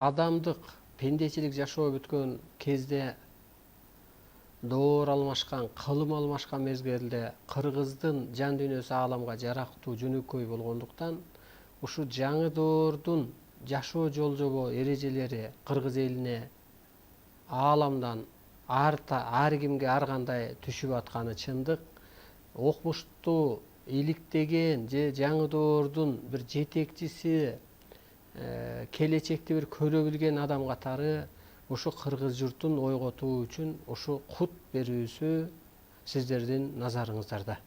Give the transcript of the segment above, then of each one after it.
Адамдык пендечилик жашоо бүткөн кезде доор алмашкан, кылым алмашкан мезгилде кыргыздын жан дүйнөсү ааламга жарактуу, жөнөкөй болгондуктан ушу жаңы доордун жашоо жол-жобо эрежелери кыргыз элине ааламдан ар кимге ар кандай түшүп атканы чындык. Окмуштуу иликтеген же жаңы доордун бир жетекчиси, келечекти бир көрө билген адам катары ушу кыргыз журтун ойготуу үчүн ушу кут берүүсү сиздердин назарыңыздарда.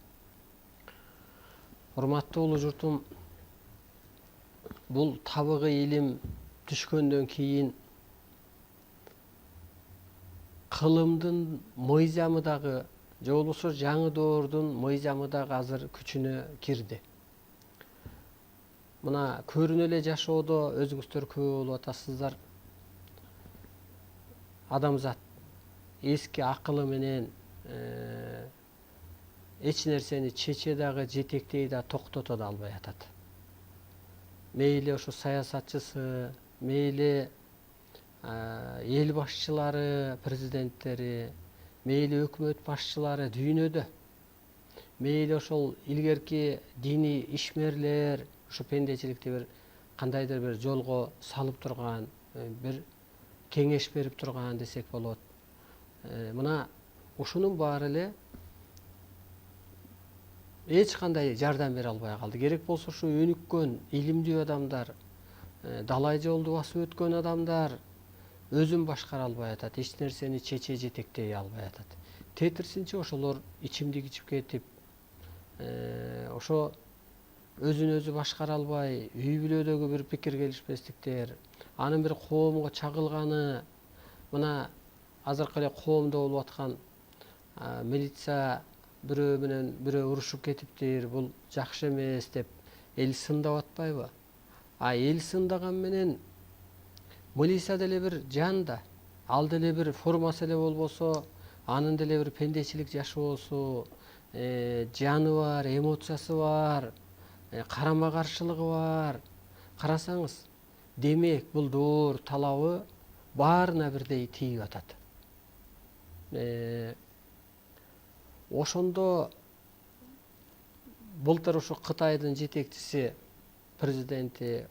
Урматтуу улуу журтум, бул табыгы илим түшкөндөн кийин кылымдын мыйзамы дагы же болбосо жаңы доордун мыйзамы дагы азыр күчүнө кирди. Мына көрүнө эле жашоодо өзүңүздөр күбө болуп атасыздар. Адамзат эски акылы менен эч нерсени чече дагы, жетектей да, токтото да албай атат. Мейли ошо саясатчысы, мейли эл башчылары, президенттери, мейли өкмөт башчылары дүйнөдө, мейли ошол илгерки диний ишмерлер ушу пендечиликти бир кандайдыр бир жолго салып турган, бир кеңеш берип турган десек болот. Мына ушунун баары эле эч кандай жардам бере албай калды. Керек болсо ушу өнүккөн, илимдүү адамдар, далай жолду басып өткөн адамдар өзүн башкара албай атат, эч нерсени чече жетектей албай атат. Тетирсинче ошолор ичимдик ичип кетип, ошо өзүн өзү башкара албай, үй бүлөдөгү бир пикир келишпестиктер, анын бир коомго чагылганы, мына азыркы эле коомдо болуп аткан милиция бирөө менен бирөө урушуп кетиптир, бул жакшы эмес деп эл сындап атпайбы? Эл сындаган менен милиция деле бир жан да, ал деле бир формасы эле болбосо, анын деле бир пендечилик жашоосу, жаны бар, эмоциясы бар, карама каршылыгы бар. Карасаңыз, демек бул доор талабы баарына бирдей тийип атат. Ошондо былтыр ушу Кытайдын жетекчиси, президенти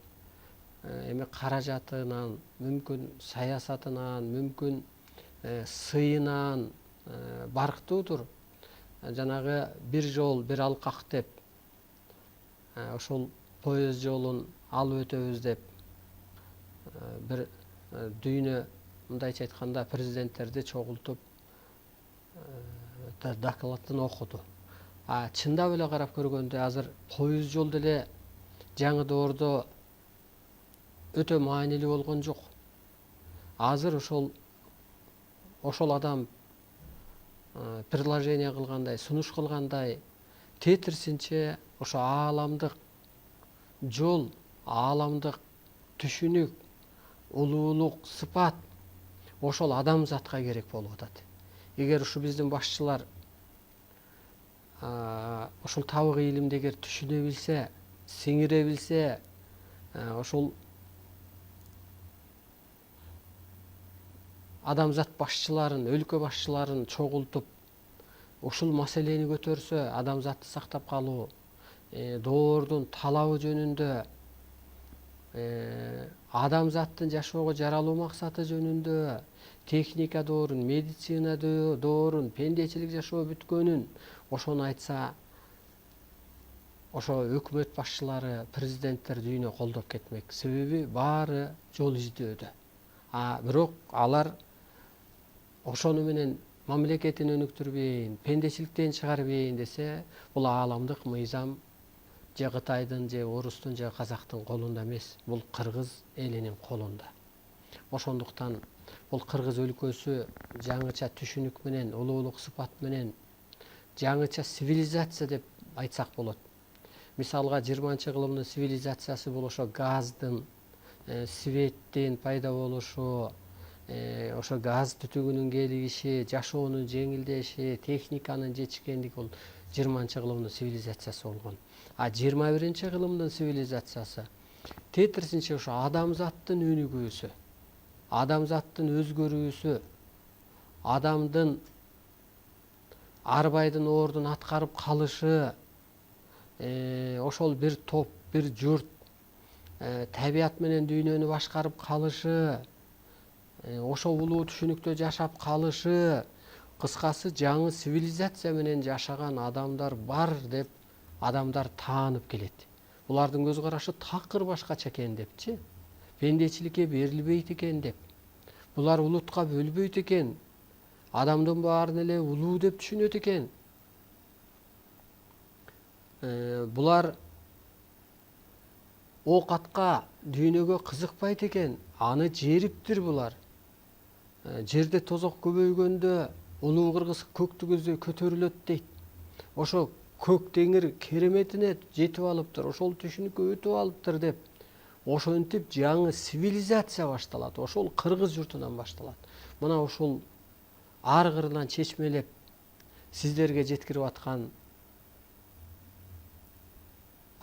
эми каражатынан, мүмкүн саясатынан, мүмкүн сыйынан барктуудур. Жанагы бир жол, бир алкак деп, ошол поезд жолун алып өтөбүз деп бир дүйнө, мындайча айтканда, президенттерди чогултуп докладын окуду. Чындап эле карап көргөндө азыр поезд жол деле жаңы доордо өтө маанилүү болгон жок. Азыр ошол адам предложение кылгандай, сунуш кылгандай, тетирсинче ошо ааламдык жол, ааламдык түшүнүк, улуулук, сыпат ошол адамзатка керек болуп атат. Эгер ушу биздин башчылар ошол табыгы илимди эгер түшүнө билсе, сиңире билсе, ошол адамзат башчыларын, өлкө башчыларын чогултуп, ушул маселени көтөрсө, адамзатты сактап калуу, доордун талабы жөнүндө, адамзаттын жашоого жаралуу максаты жөнүндө, техника доорун, медицина доорун, пендечилик жашоо бүткөнүн ошону айтса, ошо өкмөт башчылары, президенттер дүйнө колдоп кетмек. Себеби баары жол издөөдө. Бирок алар ошону менен мамлекетин өнүктүрбөйүн, пендечиликтен чыгарбайын десе, бул ааламдык мыйзам же Кытайдын, же орустун, же казактын колунда эмес, бул кыргыз элинин колунда. Ошондуктан бул кыргыз өлкөсү жаңыча түшүнүк менен, улуулук сыпат менен, жаңыча цивилизация деп айтсак болот. Мисалга 20-кылымдын цивилизациясы бул ошо газдын, светтин пайда болушу, ошо газ түтүгүнүн келиши, жашоонун жеңилдеши, техниканын жетишкендиги бул 20-кылымдын цивилизациясы болгон. 21-кылымдын цивилизациясы тетирсинче ошо адамзаттын өнүгүүсү. адамзаттын өзгөрүүсү, адамдын арбайдын ордун аткарып калышы, ошол бир топ, бир журт табият менен дүйнөнү башкарып калышы, ошол улуу түшүнүктө жашап калышы, кыскасы жаңы цивилизация менен жашаган адамдар бар деп адамдар таанып келет. Булардын көз карашы такыр башкача экен депчи, пендечиликке берилбейт экен деп, булар улутка бөлбөйт экен, адамдын баарын эле улуу деп түшүнөт экен. Булар оокатка, дүйнөгө кызыкпайт экен, аны жериптир булар. Жерде тозок көбөйгөндө улуу кыргыз көктү көздөй көтөрүлөт дейт. Ошо көк теңир кереметине жетип алыптыр, ошол түшүнүккө өтүп алыптыр деп, ошентип жаңы цивилизация башталат. Ошол кыргыз журтунан башталат. Мына ушул ар кырынан чечмелеп сиздерге жеткирип аткан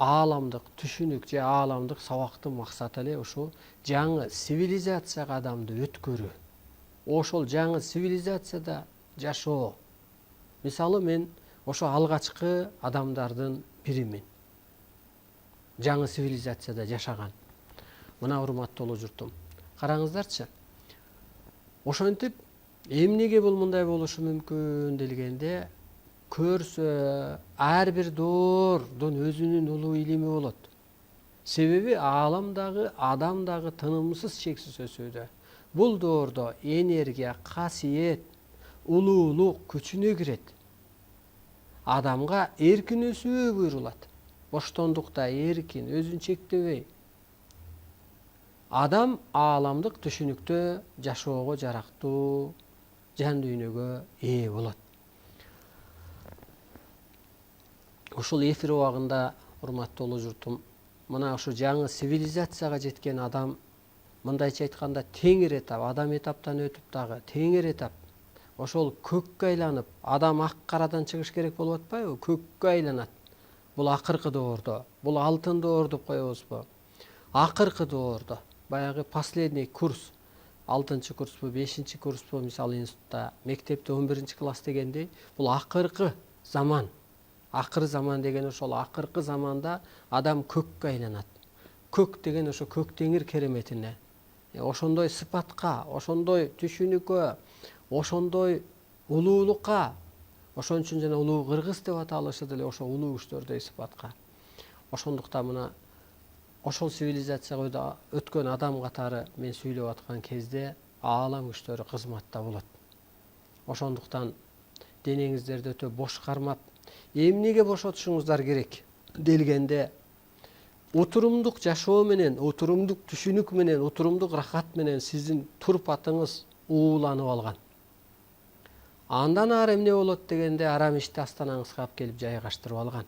ааламдык түшүнүк же ааламдык сабактын максаты эле ушул жаңы цивилизацияга адамды өткөрүү. Ошол жаңы цивилизацияда жашоо. Мисалы мен ошо алгачкы адамдардын биримин. Жаңы цивилизацияда жашаган. Мына урматтуу журтум, караңыздарчы. Ошентип эмнеге бул мындай болушу мүмкүн делгенде, көрсө ар бир доордун өзүнүн улуу илими болот. Себеби ааламдагы адам дагы тынымсыз чексиз өсүүдө. Бул доордо энергия, касиет, улуулук күчүнө кирет. Адамга эркин өсүү буйрулат. Боштондукта эркин, өзүн чектебей. Адам ааламдык түшүнүктө жашоого жарактуу жан дүйнөгө ээ болот. Ушул эфир убагында, урматтуу журтум, мына ушу жаңы цивилизацияга жеткен адам, мындайча айтканда теңир этап, адам этаптан өтүп дагы теңир этап, ошол көккө айланып, адам ак карадан чыгыш керек болуп атпайбы? Көккө айланат. Бул акыркы доордо, бул алтын доор деп коебузбу? Акыркы доордо, баягы последний курс, 6 курспу, 5 курспу, мисалы институтта, мектепте 11 класс дегендей, бул акыркы заман. Акыр заман деген ошол акыркы заманда адам көккө айланат. Көк деген ошо көк теңир кереметине, ошондой сыпатка, ошондой түшүнүккө, ошондой улуулукка, ошон үчүн жана улуу кыргыз деп аталышы деле ошо улуу күчтөрдөй сыпатка. Ошондуктан мына ошол цивилизацияга өткөн адам катары мен сүйлөп аткан кезде аалам күчтөрү кызматта болот. Ошондуктан денеңиздерди өтө бош кармап, эмнеге бошотушуңуздар керек делгенде, отурумдук жашоо менен, отурумдук түшүнүк менен, отурумдук рахат менен сиздин турпатыңыз ууланып алган. Андан ары эмне болот дегенде, арам ишти астанаңызга алып келип жайгаштырып алган.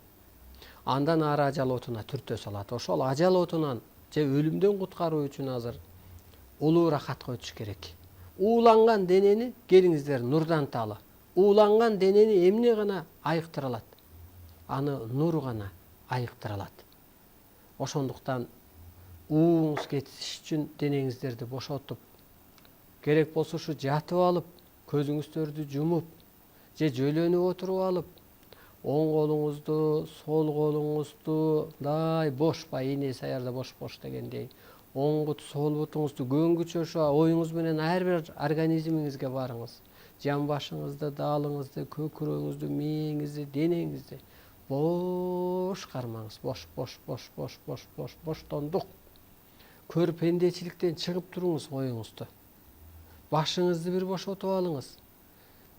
Андан ары ажал отуна түртө салат. Ошол ажал отунан же өлүмдөн куткаруу үчүн азыр улуу рахатка өтүш керек. Ууланган денени келиңиздер нурдан таалы. Ууланган денени эмне гана айыктыра алат? Аны нур гана айыктыра алат. Ошондуктан ууңуз кетиш үчүн денеңиздерди бошотуп, керек болсо ушу жатып алып, көзүңүздөрдү жумуп, же жөлөнүп отуруп алып, оң колуңузду, сол колуңузду мындай бош, ине саярда бош дегендей, оң бут, сол бутуңузду көнгүчөшө оюңуз менен ар бир организмиңизге барыңыз. Жан башыңызды, даалыңызды, көкүрөгүңүздү, мээңизди, денеңизди бош кармаңыз. Боштондук. Көр пендечиликтен чыгып туруңуз оюңузду. Башыңызды бир бошотуп алыңыз.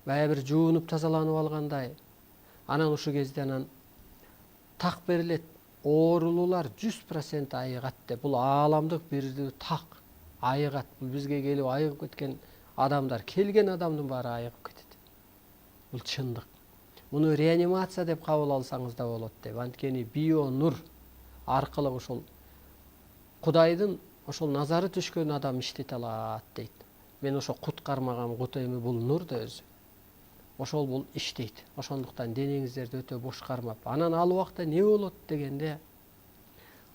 Бая бир жуунуп тазаланып алгандай. Анан ушу кезде анан так берилет. Оорулуулар 100% айыгат деп. Бул ааламдык бирдүү так айыгат. Бул бизге келип айыгып кеткен адамдар, келген адамдын баары айыгып кетет. Бул чындык. Муну реанимация деп кабыл алсаңыз да болот деп. Анткени био нур аркылуу ошол Кудайдын ошол назары түшкөн адам иштете алат дейт. Мен ошо кут кармаган кут эми бул нур да өзү. Ошол бул иштейт. Ошондуктан денеңиздерди өтө бош кармап, анан ал убакта не болот дегенде,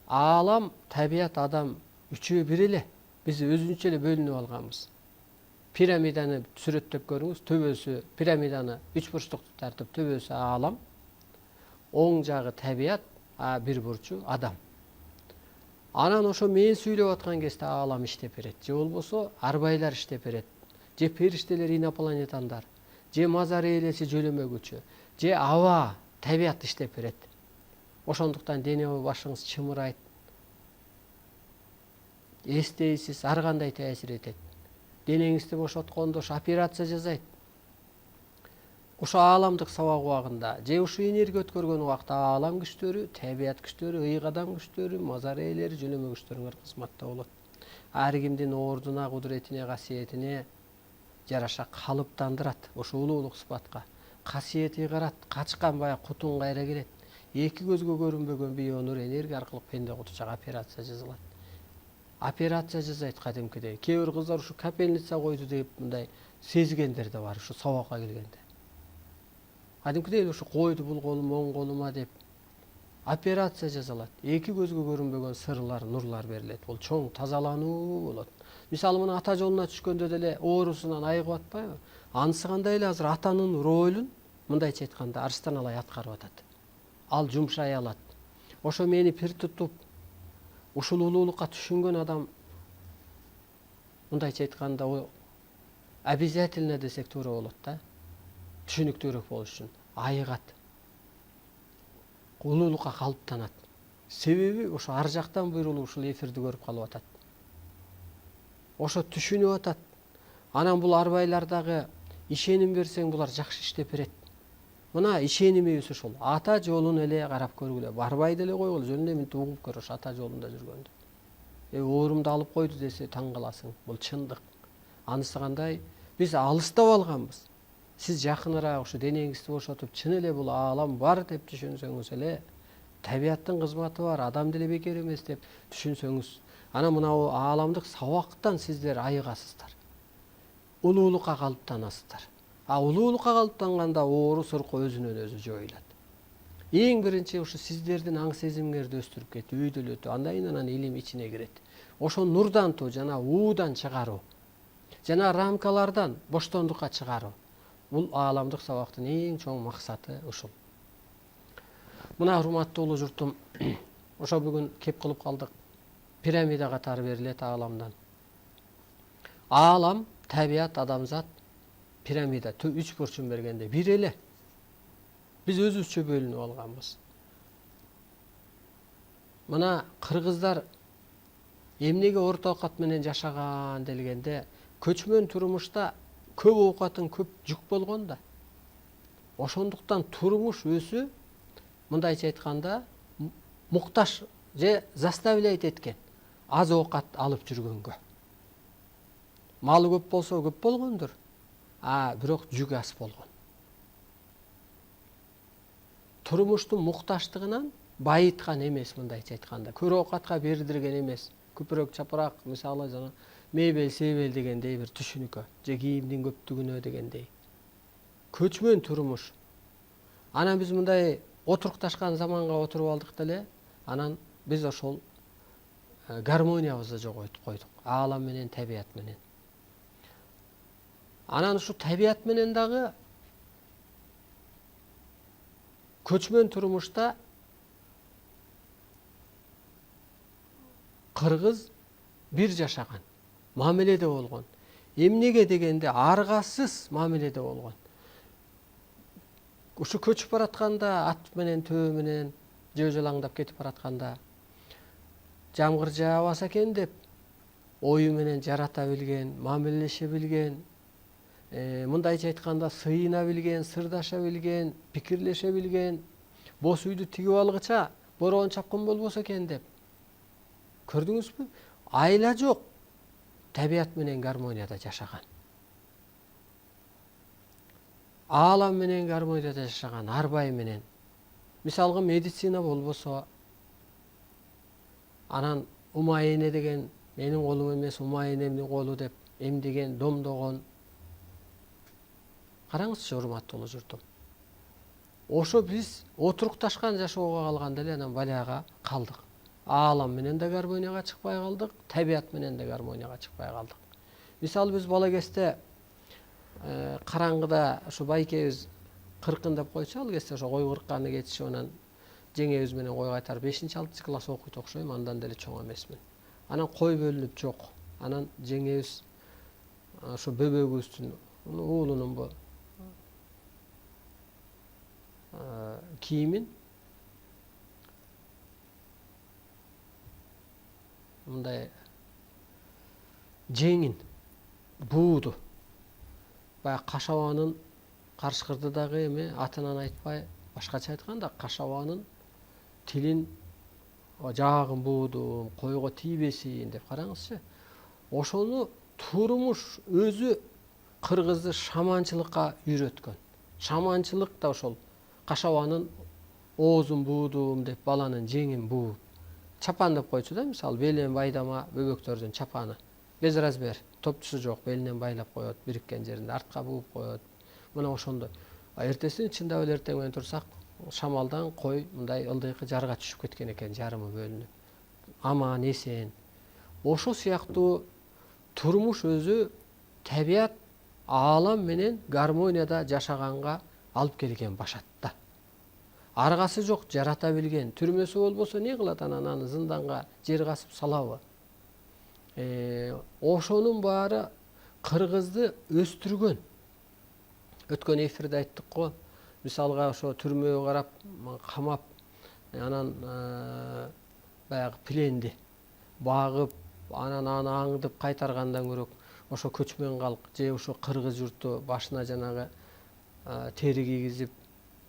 аалам, табият, адам үчөө бир эле, Биз өзүнчө эле бөлүнүп алганбыз. Пирамиданы сүрөттөп көрүңүз. Төбөсү пирамиданы 3 бурчтук тартып, төбөсү аалам, оң жагы табият, а бир бурчу адам. Анан ошо мен сүйлөп аткан кезде аалам иштеп берет. Же болбосо арбайлар иштеп берет. Же периштелер, инопланетандар, же мазар ээлеси жөлөмөгүчү, же аба, табият иштеп берет. Ошондуктан дене башыңыз чымырайт. Эстейсиз, ар кандай таасир этет. Денеңизди бошоткондо ошо операция жасайт. Ошо ааламдык сабак убагында, же ушу энергия өткөргөн убакта аалам күчтөрү, табият күчтөрү, ыйгадам күчтөрү, мазар ээлери, жөлөмө күчтөрүңөр кызматта болот. Ар кимдин ордуна, кудуретине, касиетине жараша калыптандырат. Ошо улуулук сыпатка касиет ыйгарат. Качкан баягы кутун кайра келет. Эки көзгө көрүнбөгөн бионур энергия аркылуу пенде кутучага операция жасалат. Операция жасайт кадимкидей. Кээ бир кыздар ушу капельница койду деп мындай сезгендер да бар ушу сабакка келгенде. Кадимкидей ушу койду бул колум, оң колума деп операция жасалат. Эки көзгө көрүнбөгөн сырлар, нурлар берилет. Бул чоң тазалануу болот. Мисалы мына ата жолуна түшкөндө деле оорусунан айыгып атпайбы? Анысы кандай эле азыр атанын ролун мындайча айтканда арстан алай аткарып атат. Ал жумшай алат. Ошо мени пир тутуп ушул улуулукка түшүнгөн адам мындайча айтканда обязательно десек туура болот да. Түшүнүктүүрөөк болуш үчүн айыгат. Улуулукка калыптанат. Себеби ошо ар жактан буйрулуп ушул эфирди көрүп калып атат. Ошо түшүнүп атат. Анан бул арбайлардагы ишеним берсең булар жакшы иштеп берет. Мына ишенимибиз ушул. Ата жолун эле карап көргүлө. Арбайды эле койгула, жөн эле минти угуп көр ошо ата жолунда жүргөндө. Оорумду алып койду десе таң каласың. Бул чындык. Анысы кандай? Биз алыстап алганбыз. Сиз жакыныраак ушу денеңизди бошотуп, чын эле бул аалам бар деп түшүнсөңүз эле, табияттын кызматы бар, адам деле бекер эмес деп түшүнсөңүз, анан мына ааламдык сабактан сиздер айыгасыздар. Улуулукка калыптанасыздар. А улуулукка калыптанганда оору сурку өзүнөн өзү жоюлат. Эң биринчи ушу сиздердин аң сезимиңерди өстүрүп кетип, үйдөлөтүү, андан илим ичине кирет. Ошо нурдантуу жана уудан чыгаруу, жана рамкалардан боштондукка чыгаруу. Бул ааламдык сабактын эң чоң максаты ушул. Мына урматтуу улуу журтум, ошо бүгүн кеп кылып калдык. Пирамида катары берилет ааламдан. Аалам, табият, адамзат, пирамида 3 бурчун бергенде бир эле. Биз өзүбүзчө бөлүнүп алганбыз. Мына кыргыздар эмнеге орто окат менен жашаган делгенде, көчмөн турмушта көп оокатын көп жүк болгон да. Ошондуктан турмуш өзү мындайча айтканда муктаж же заставляет эткен аз оокат алып жүргөнгө. Малы көп болсо көп болгондур, а бирок жүк аз болгон. Турмуштун муктаждыгынан байыткан эмес мындайча айтканда, көр оокатка бердирген эмес. Көпүрөк чапырак, мисалы жана мебель, себел дегендей бир түшүнүккө, же кийимдин көптүгүнө дегендей. Көчмөн турмуш. Анан биз мындай отурукташкан заманга отуруп алдык деле, анан биз ошол гармониябызды жогойтуп койдук. Аалам менен, табият менен. Анан ушу табият менен дагы көчмөн турмушта кыргыз бир жашаган, мамиледе болгон. Эмнеге дегенде аргасыз мамиледе болгон. Ушу көчүп баратканда, ат менен, төө менен, жөө-жалаңдап кетип баратканда, жамгыр жаабаса экен деп, ою менен жарата билген, мамилелеше билген, мындайча айтканда сыйына билген, сырдаша билген, пикирлеше билген, бос үйдү тигип алгыча бороон чапкын болбосо экен деп. Көрдүңүзбү? Айла жок. Табият менен гармонияда жашаган. Аалам менен гармонияда жашаган, арбай менен. Мисалга медицина болбосо, анан умай эне деген менин колум эмес, умай энемдин колу деп эмдеген, домдогон. Караңызчы, урматтуу улуу журтум. Ошо биз отурукташкан жашоого калганда эле анан баляга калдык. аалам менен да гармонияга чыкпай калдык, табият менен да гармонияга чыкпай калдык. Мисалы биз бала кезде караңгыда ушу байкебиз кыркын деп койчу, ал кезде ошо кой кыркканы кетишип анан жеңебиз менен кой кайтарып 5-6 класс окуйт окшойм, андан деле чоң эмесмин. Анан кой бөлүнүп жок. Анан жеңебиз ошо бөбөгүбүздүн уулунун бу кийимин мындай жеңин бууду баягы кашабанын карышкырды дагы эме атынан айтпай, башкача айтканда кашабанын тилин жаагын буудум, койго тийбесин деп караңызчы. Ошону турмуш өзү кыргызды шаманчылыкка үйрөткөн. Шаманчылык да ошол кашабанын оозун буудум деп баланын жеңин бууп, чапан деп койчу да, мисалы белинен байдама бөбөктөрдүн чапаны. Без размер, топчусу жок, белинен байлап коет, бириккен жеринде артка бууп коет. Мына ошондой. Эртесин чындап эле эртең менен турсак, шамалдан кой мындай ылдыйкы жарга түшүп кеткен экен, жарымы бөлүнүп. Аман эсен. Ошо сыяктуу турмуш өзү табият аалам менен гармонияда жашаганга алып келген башатта. Аргасы жок, жарата билген. Түрмөсү болбосо не кылат анан, аны зынданга жер касып салабы? Ошонун баары кыргызды өстүргөн. Өткөн эфирде айттык го. Мисалга ошо түрмөгө карап камап, анан баягы пленди багып, анан аны аңдып кайтаргандан көрөк, ошо көчмөн калк же ошо кыргыз журту башына жанагы тери кийгизип,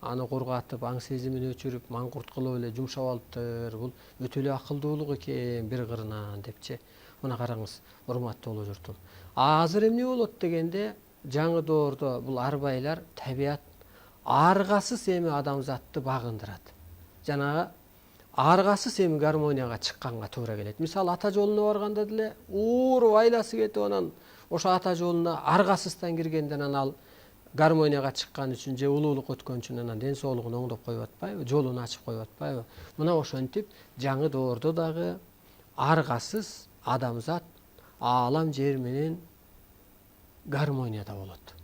аны кургатып, аң сезимин өчүрүп, маңкурт кылып эле жумшап алыптыр. Бул өтө эле акылдуулук экен бир кырынан депчи. Мына караңыз, урматтуу улуу журтум. Азыр эмне болот дегенде, жаңы доордо бул арбайлар табият аргасыз эми адамзатты багындырат. Жанагы аргасыз эми гармонияга чыкканга туура келет. Мисалы ата жолуна барганда деле ууруп айласы кетип, анан ошо ата жолуна аргасыздан киргенде анан ал гармонияга чыккан үчүн же улуулук өткөн үчүн анан ден соолугун оңдоп коюп атпайбы, жолун ачып коюп атпайбы? Мына ошентип жаңы доордо дагы аргасыз адамзат аалам жер менен гармонияда болот.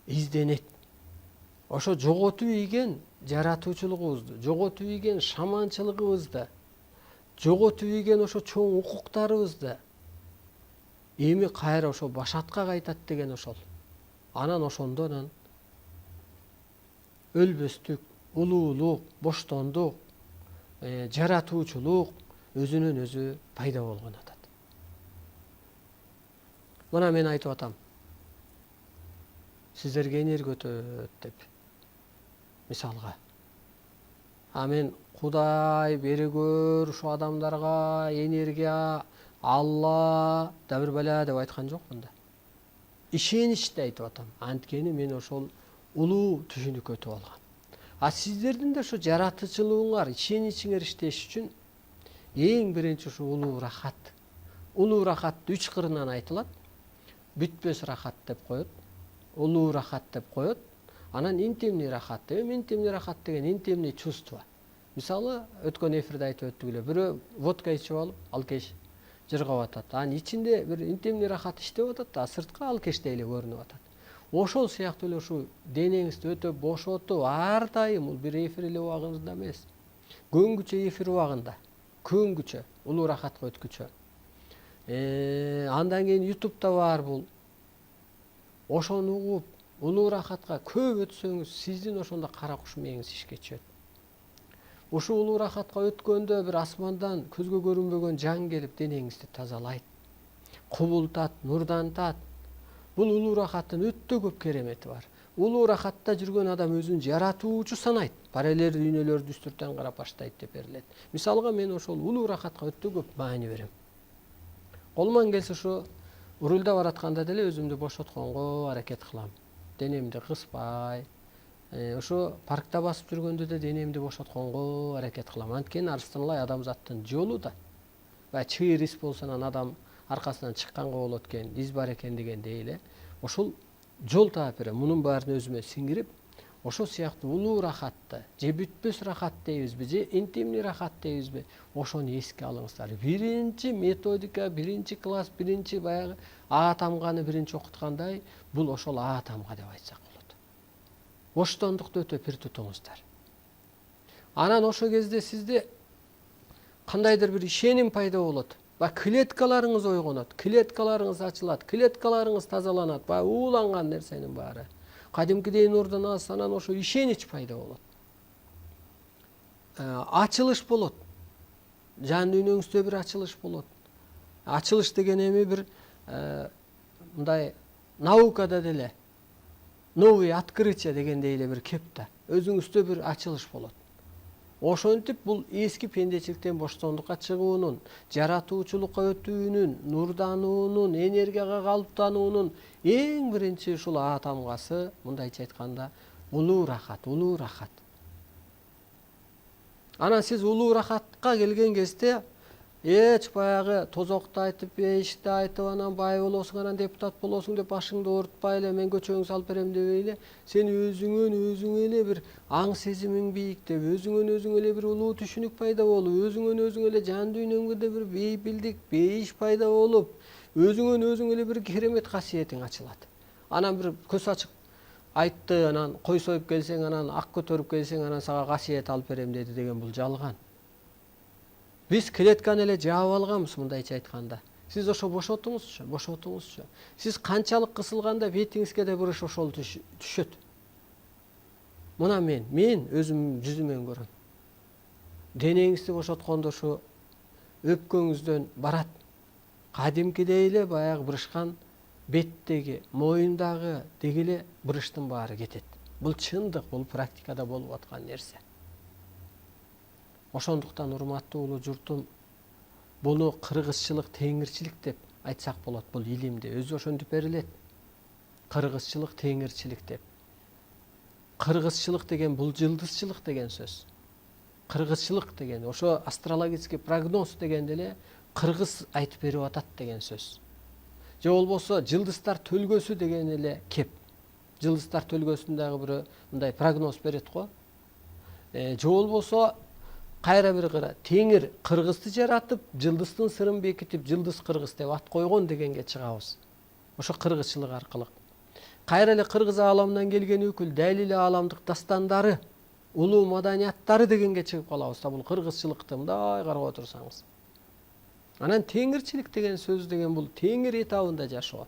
Изденет. Ошо жоготуп ийген жаратуучулугубузду, жоготуп ийген шаманчылыгыбызды, жоготуп ийген ошо чоң укуктарыбызды эми кайра ошо башатка кайтат деген ошол. Анан ошондон өлбөстүк, улуулук, боштондук, жаратуучулук өзүнөн өзү пайда болгон атат. Мына мен айтып атам. Сиздерге энергия өтөт деп. Мисалга. А мен Кудай беригөр ушу адамдарга энергия, Алла да бир бала деп айткан жокмун да. Ишеничти айтып атам. Анткени мен ошол улуу түшүнүккө өтүп алгам. А сиздердин да ошо жаратычылыгыңар, ишеничиңер иштеш үчүн эң биринчи ушу улуу рахат. Улуу рахатты 3 кырынан айтылат. Бүтпөс рахат деп коет. Улуу рахат деп коет. Анан интимный рахат. Интимный рахат деген интимный чувство. Мисалы, өткөн эфирде айтып өттүк эле. Бирөө водка ичип алып, алкеш жыргап атат. Анын ичинде бир интимный рахат иштеп атат, а сыртка алкештей эле көрүнүп атат. Ошол сыяктуу эле ушу денеңизди өтө бошотуп, ар дайым, бул бир эфир эле убагында эмес. Көнгүчө эфир убагында, көнгүчө, улуу рахатка өткүчө. Андан кийин YouTube'да бар бул. Ошону угуп, улуу рахатка көп өтсөңүз, сиздин ошондо кара куш мээңиз ишке түшөт. Ушу улуу рахатка өткөндө бир асмандан көзгө көрүнбөгөн жан келип денеңизди тазалайт, кубултат, нурдантат. Бул улуу рахаттын өтө көп керемети бар. Улуу рахатта жүргөн адам өзүн жаратуучу санайт. Параллель дүйнөлөрдү үстүртөн карап баштайт деп берилет. Мисалга мен ошол улуу рахатка өтө көп маани берем. Колуман келсе ушу рулда баратканда деле өзүмдү бошотконго аракет кылам. Денемди кыспай, ошо паркта басып жүргөндө да денемди бошотконго аракет кылам. Анткени арстанлай адамзаттын жолу да. Баягы чыйыр ис болсо анан адам аркасынан чыкканга болот экен, из бар экен дегендей эле. Ошол жол таап берем. Мунун баарын өзүмө сиңирип, ошол сыяктуу улуу рахатты, же бүтпөс рахат дейбизби, же интимный рахат дейбизби, ошону эске алыңыздар. Биринчи методика, биринчи класс, биринчи баягы А тамганы биринчи окуткандай, бул ошол А тамга деп айтсак болот. Боштондукту өтө пир тутуңуздар. Анан ошол кезде сизде кандайдыр бир ишеним пайда болот. Клеткаларыңыз ойгонот, клеткаларыңыз ачылат, клеткаларыңыз тазаланат. Ууланган нерсенин баары кадимкидей нурдун аласыз, анан ошо ишенич пайда болот. Ачылыш болот. Жан дүйнөңүздө бир ачылыш болот. Ачылыш деген эми бир мындай наукада деле новый открытие дегендей эле бир кеп да. Өзүңүздө бир ачылыш болот. Ошентип бул эски пендечиликтен боштондукка чыгуунун, жаратуучулукка өтүүнүн, нурдануунун, энергияга калыптануунун эң биринчи ушул А тамгасы, мындайча айтканда, улуу рахат, улуу рахат. Анан сиз улуу рахатка келген кезде эч баягы тозокто айтып, эшикте айтып, анан бай болосуң, анан депутат болосуң деп башыңды оорутпай эле, мен көчөгүңдү салып берем дебей эле, сен өзүң эле бир аң сезимиң бийиктеп, өзүң эле бир улуу түшүнүк пайда болуп, өзүң эле жан дүйнөңдө бир бейбилдик, бейиш пайда болуп, өзүң эле бир керемет касиетиң ачылат. Анан бир көз ачык айтты, анан кой союп келсең, анан ак көтөрүп келсең, анан сага касиет алып берем деди деген бул жалган. Биз клетканы эле жаап алганбыз, мындайча айтканда. Сиз ошо бошотуңузчу. Сиз канчалык кысылганда бетиңизге да бурыш ошол түшөт. Мына мен өзүм жүзүмөн көрөм. Денеңизди бошоткондо ошо өпкөңүздөн барат. Кадимкидей эле баягы бурышкан беттеги, моюндагы деги эле бурыштын баары кетет. Бул чындык, бул практикада болуп аткан нерсе. Ошондуктан урматтуу улуу журтум, буну кыргызчылык, теңирчилик деп айтсак болот. Бул илимди өзү ошентип берилет. Кыргызчылык, теңирчилик деп. Кыргызчылык деген бул жылдызчылык деген сөз. Кыргызчылык деген ошо астрологический прогноз деген деле кыргыз айтып берип атат деген сөз. Же болбосо жылдыздар төлгөсү деген эле кеп. Жылдыздар төлгөсүндөгү бир мындай прогноз берет го. Же болбосо кайра бир кыра теңир кыргызды жаратып, жылдыздын сырын бекитип, жылдыз кыргыз деп ат койгон дегенге чыгабыз. Ошо кыргызчылык аркылуу. Кайра эле кыргыз ааламынан келген өкүл, дайыл эле ааламдык дастандары, улуу маданияттары дегенге чыгып калабыз да, бул кыргызчылыкты мындай карап отурсаңыз. Анан теңирчилик деген сөз деген бул теңир этабында жашоо.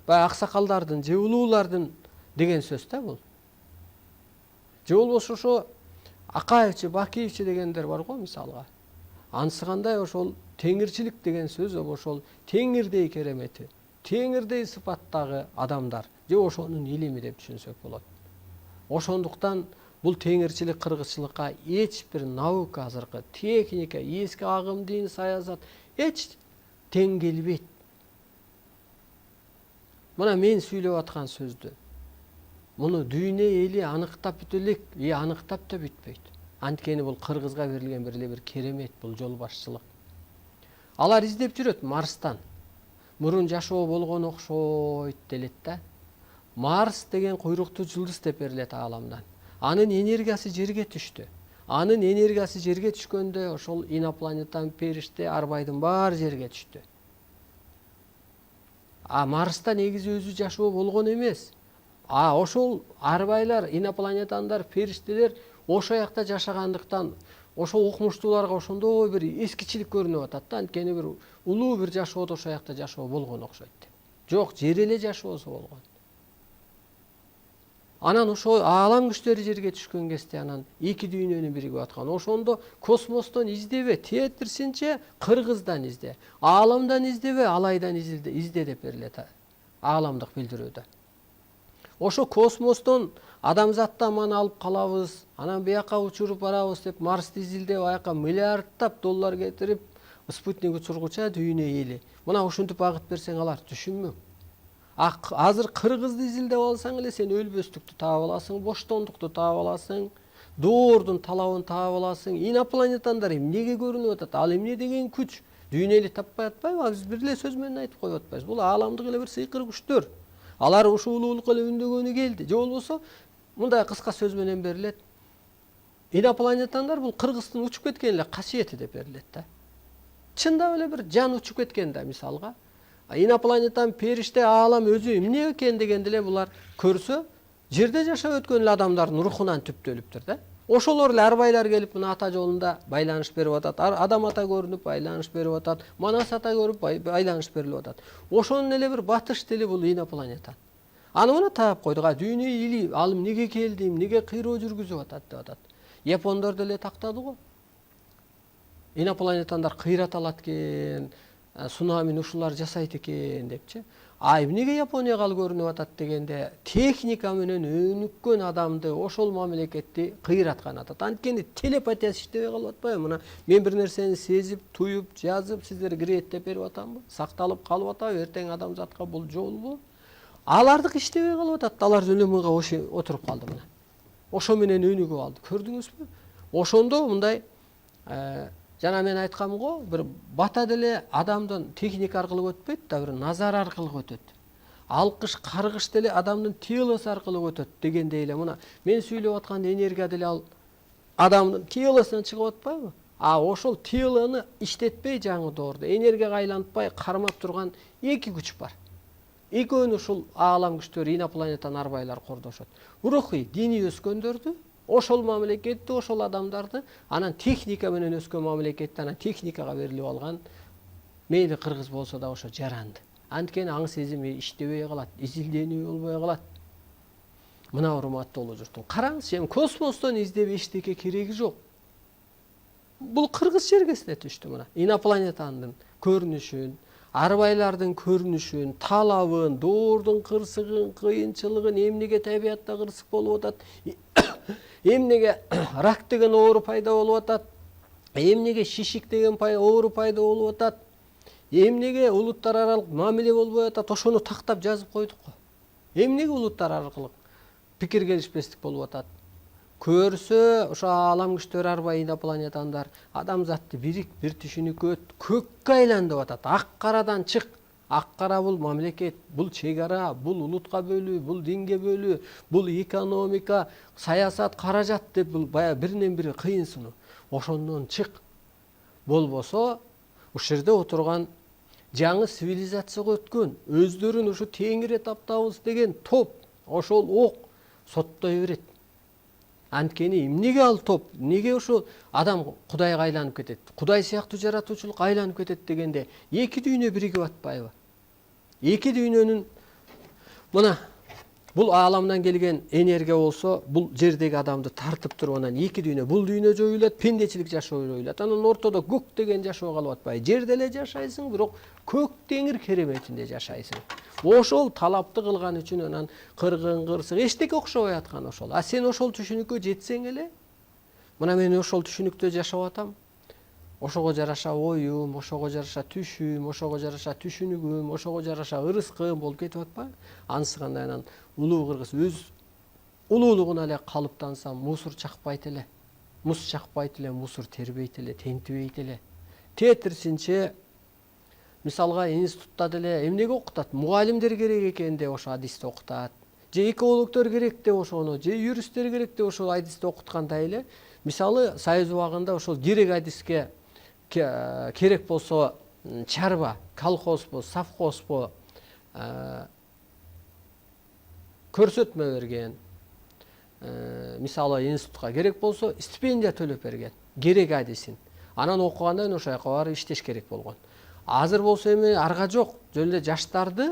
Баягы аксакалдардын же улуулардын деген сөз да бул. Же болбосо ошо Акаевчи, Бакиевчи дегендер бар го мисалга. Анысы кандай ошол теңирчилик деген сөз ошол теңирдей керемети, теңирдей сыпаттагы адамдар, же ошонун илими деп түшүнсөк болот. Ошондуктан бул теңирчилик кыргызчылыкка эч бир наука, азыркы техника, эски агым, дин, саясат эч тең келбейт. Мына мен сүйлөп аткан сөздү муну дүйнө эли аныктап бүтө элек, аныктап да бүтпөйт. Анткени бул кыргызга берилген бир керемет, бул жол башчылык. Алар издеп жүрөт Марстан. Мурун жашоо болгон окшойт делет да. Марс деген куйруктуу жылдыз деп берилет ааламдан. Анын энергиясы жерге түштү. Анын энергиясы жерге түшкөндө ошол инопланетан, периште, арбайдын баары жерге түштү. Марста негизи өзү жашоо болгон эмес. Ошол арбайлар, инопланетандар, периштелер ошол жакта жашагандыктан ошол окумуштууларга ошондой бир эскичилик көрүнүп атат да, анткени бир улуу бир жашоодо ошол жакта жашоо болгон окшойт деп. Жок, жер эле жашоосу болгон. Анан ошол аалам күчтөрү жерге түшкөн кезде анан эки дүйнөнү биригип аткан. Ошондо космостон издебе, тиетирсинче кыргыздан изде, ааламдан издебе, алайдан изде деп берилет ааламдык билдирүүдө. Ошо космостон адамзатты аман алып калабыз, анан бияка учуруп барабыз деп Марсты изилдеп, аяка миллиарддап доллар кетирип, спутник учургуча дүйнө эли. Мына ушинтип багыт берсең алар түшүнмөк. Азыр кыргызды изилдеп алсаң эле сен өлбөстүктү таап аласың, боштондукту таап аласың, доордун талабын таап аласың. Инопланетандар эмнеге көрүнүп атат? Ал эмне деген күч? Дүйнө эли таппай атпайбы? Биз бир эле сөз менен айтып коюп атпайбыз. Бул ааламдык эле бир сыйкыр күчтөр. Алар ушул улуулукка эле үндөгөнү келди. Же болбосо мындай кыска сөз менен берилет. Инопланетяндар бул Кыргыздын учуп кеткен эле касиети деп берилет да. Чындап эле бир жан учуп кеткен да мисалга. Инопланетян, периште, аалам өзү эмне экен дегенде эле булар көрсө, жерде жашап өткөн эле адамдардын рухунан түптөлүптүр да. Ошолор эле арбайлар келип мына ата жолунда байланыш берип атат. Адам ата көрүнүп байланыш берип атат. Манас ата көрүп байланыш берилип атат. Ошонун эле бир батыш тили бул инопланетян. Аны мына таап койдук. Дүйнө или, ал эмнеге келди, эмнеге кыйроо жүргүзүп атат деп атат. Япондор деле тактады го. Инопланетяндар кыйрата алат экен, цунамини ушулар жасайт экен депчи. Эмнеге Японияга ал көрүнүп атат дегенде, техника менен өнүккөн адамды, ошол мамлекетти кыйраткан атат. Анткени телепатиясы иштебей калып атпайбы? Мына мен бир нерсени сезип, туюп, жазып, сиздерге иреттеп берип атамбы? Сакталып калып атабы? Эртең адамзатка бул жолбу? Алардык иштебей калып атат. Алар эле мынга отуруп калды мына. Ошо менен өнүгүп алды. Көрдүңүзбү? Ошондо мындай жана мен айткам го, бир бата деле адамдын техника аркылуу өтпөйт да, бир назар аркылуу өтөт. Алкыш, каргыш деле адамдын телосы аркылуу өтөт дегендей эле мына мен сүйлөп аткан энергия деле ал адамдын телосунан чыгып атпайбы? Ошол телону иштетпей жаңы доордо энергияга айлантпай кармап турган эки күч бар. Экөөнү ушул аалам күчтөрү, инопланетян арбайлар кордошот. Рухий, диний өскөндөрдү, ошол мамлекетти, ошол адамдарды, анан техника менен өскөн мамлекетти, анан техникага берилип алган, мейли кыргыз болсо да ошо жаранды. Анткени аң сезими иштебей калат, изилденүү болбой калат. Мына урматтуу улуу журтум, караңызчы, эми космостон издеп эчтеке кереги жок. Бул кыргыз жерге эле түштү мына. Инопланетяндын көрүнүшүн, арбайлардын көрүнүшүн, талабын, доордун кырсыгын, кыйынчылыгын, эмнеге табиятта кырсык болуп атат, эмнеге рак деген оору пайда болуп атат, эмнеге шишик деген оору пайда болуп атат, эмнеге улуттар аралык мамиле болбой атат, ошону тактап жазып койдук го. Эмнеге улуттар аралык пикир келишпестик болуп атат? Көрсө, ошо аалам күчтөрү арбай инопланетяндар адамзатты бир түшүнүккө көккө айландырып атат. Ак карадан чык. Ак кара бул мамлекет, бул чек ара, бул улутка бөлүү, бул динге бөлүү, бул экономика, саясат, каражат деп бул баягы биринен бири кыйын сунуу. Ошондон чык. Болбосо, ушул жерде отурган жаңы цивилизацияга өткөн, өздөрүн ушу теңире таптабыз деген топ, ошол ок соттой берет. Анткени эмнеге ал топ, эмнеге ошол адам Кудайга айланып кетет, Кудай сыяктуу жаратуучулукка айланып кетет дегенде эки дүйнө биригип атпайбы? Эки дүйнөнүн мына бул ааламдан келген энергия болсо, бул жердеги адамды тартып туруп анан эки дүйнө, бул дүйнө жоюлат, пендечилик жашоо жоюлат. Анан ортодо көк деген жашоо калып атпайбы? Жерде эле жашайсың, бирок көк теңир кереметинде жашайсың. Ошол талапты кылган үчүн анан кыргын, кырсык эчтеке окшобой аткан ошол. Сен ошол түшүнүккө жетсең эле, мына мен ошол түшүнүктө жашап атам. Ошого жараша оюм, ошого жараша түшүм, ошого жараша түшүнүгүм, ошого жараша ырыскым болуп кетип атпайбы? Анысы кандай анан улуу кыргыз өз улуулугуна эле калыптанса, мусор чакпайт эле. Мус чакпайт эле, мусор тербейт эле, тентибейт эле. Тетирсинче мисалга институтта деле эмнеге окутат? Мугалимдер керек экен деп ошо адисти окутат. Же экологдор керек деп ошону, же юристтер керек деп ошол адисти окуткандай эле. Мисалы Союз убагында ошол керек адиске керек болсо чарба, колхозбу, совхозбу көрсөтмө берген. Мисалы институтка керек болсо стипендия төлөп берген. Керек адисин. Анан окугандан кийин ошол жака барып иштеш керек болгон. Азыр болсо эми арга жок, жөн эле жаштарды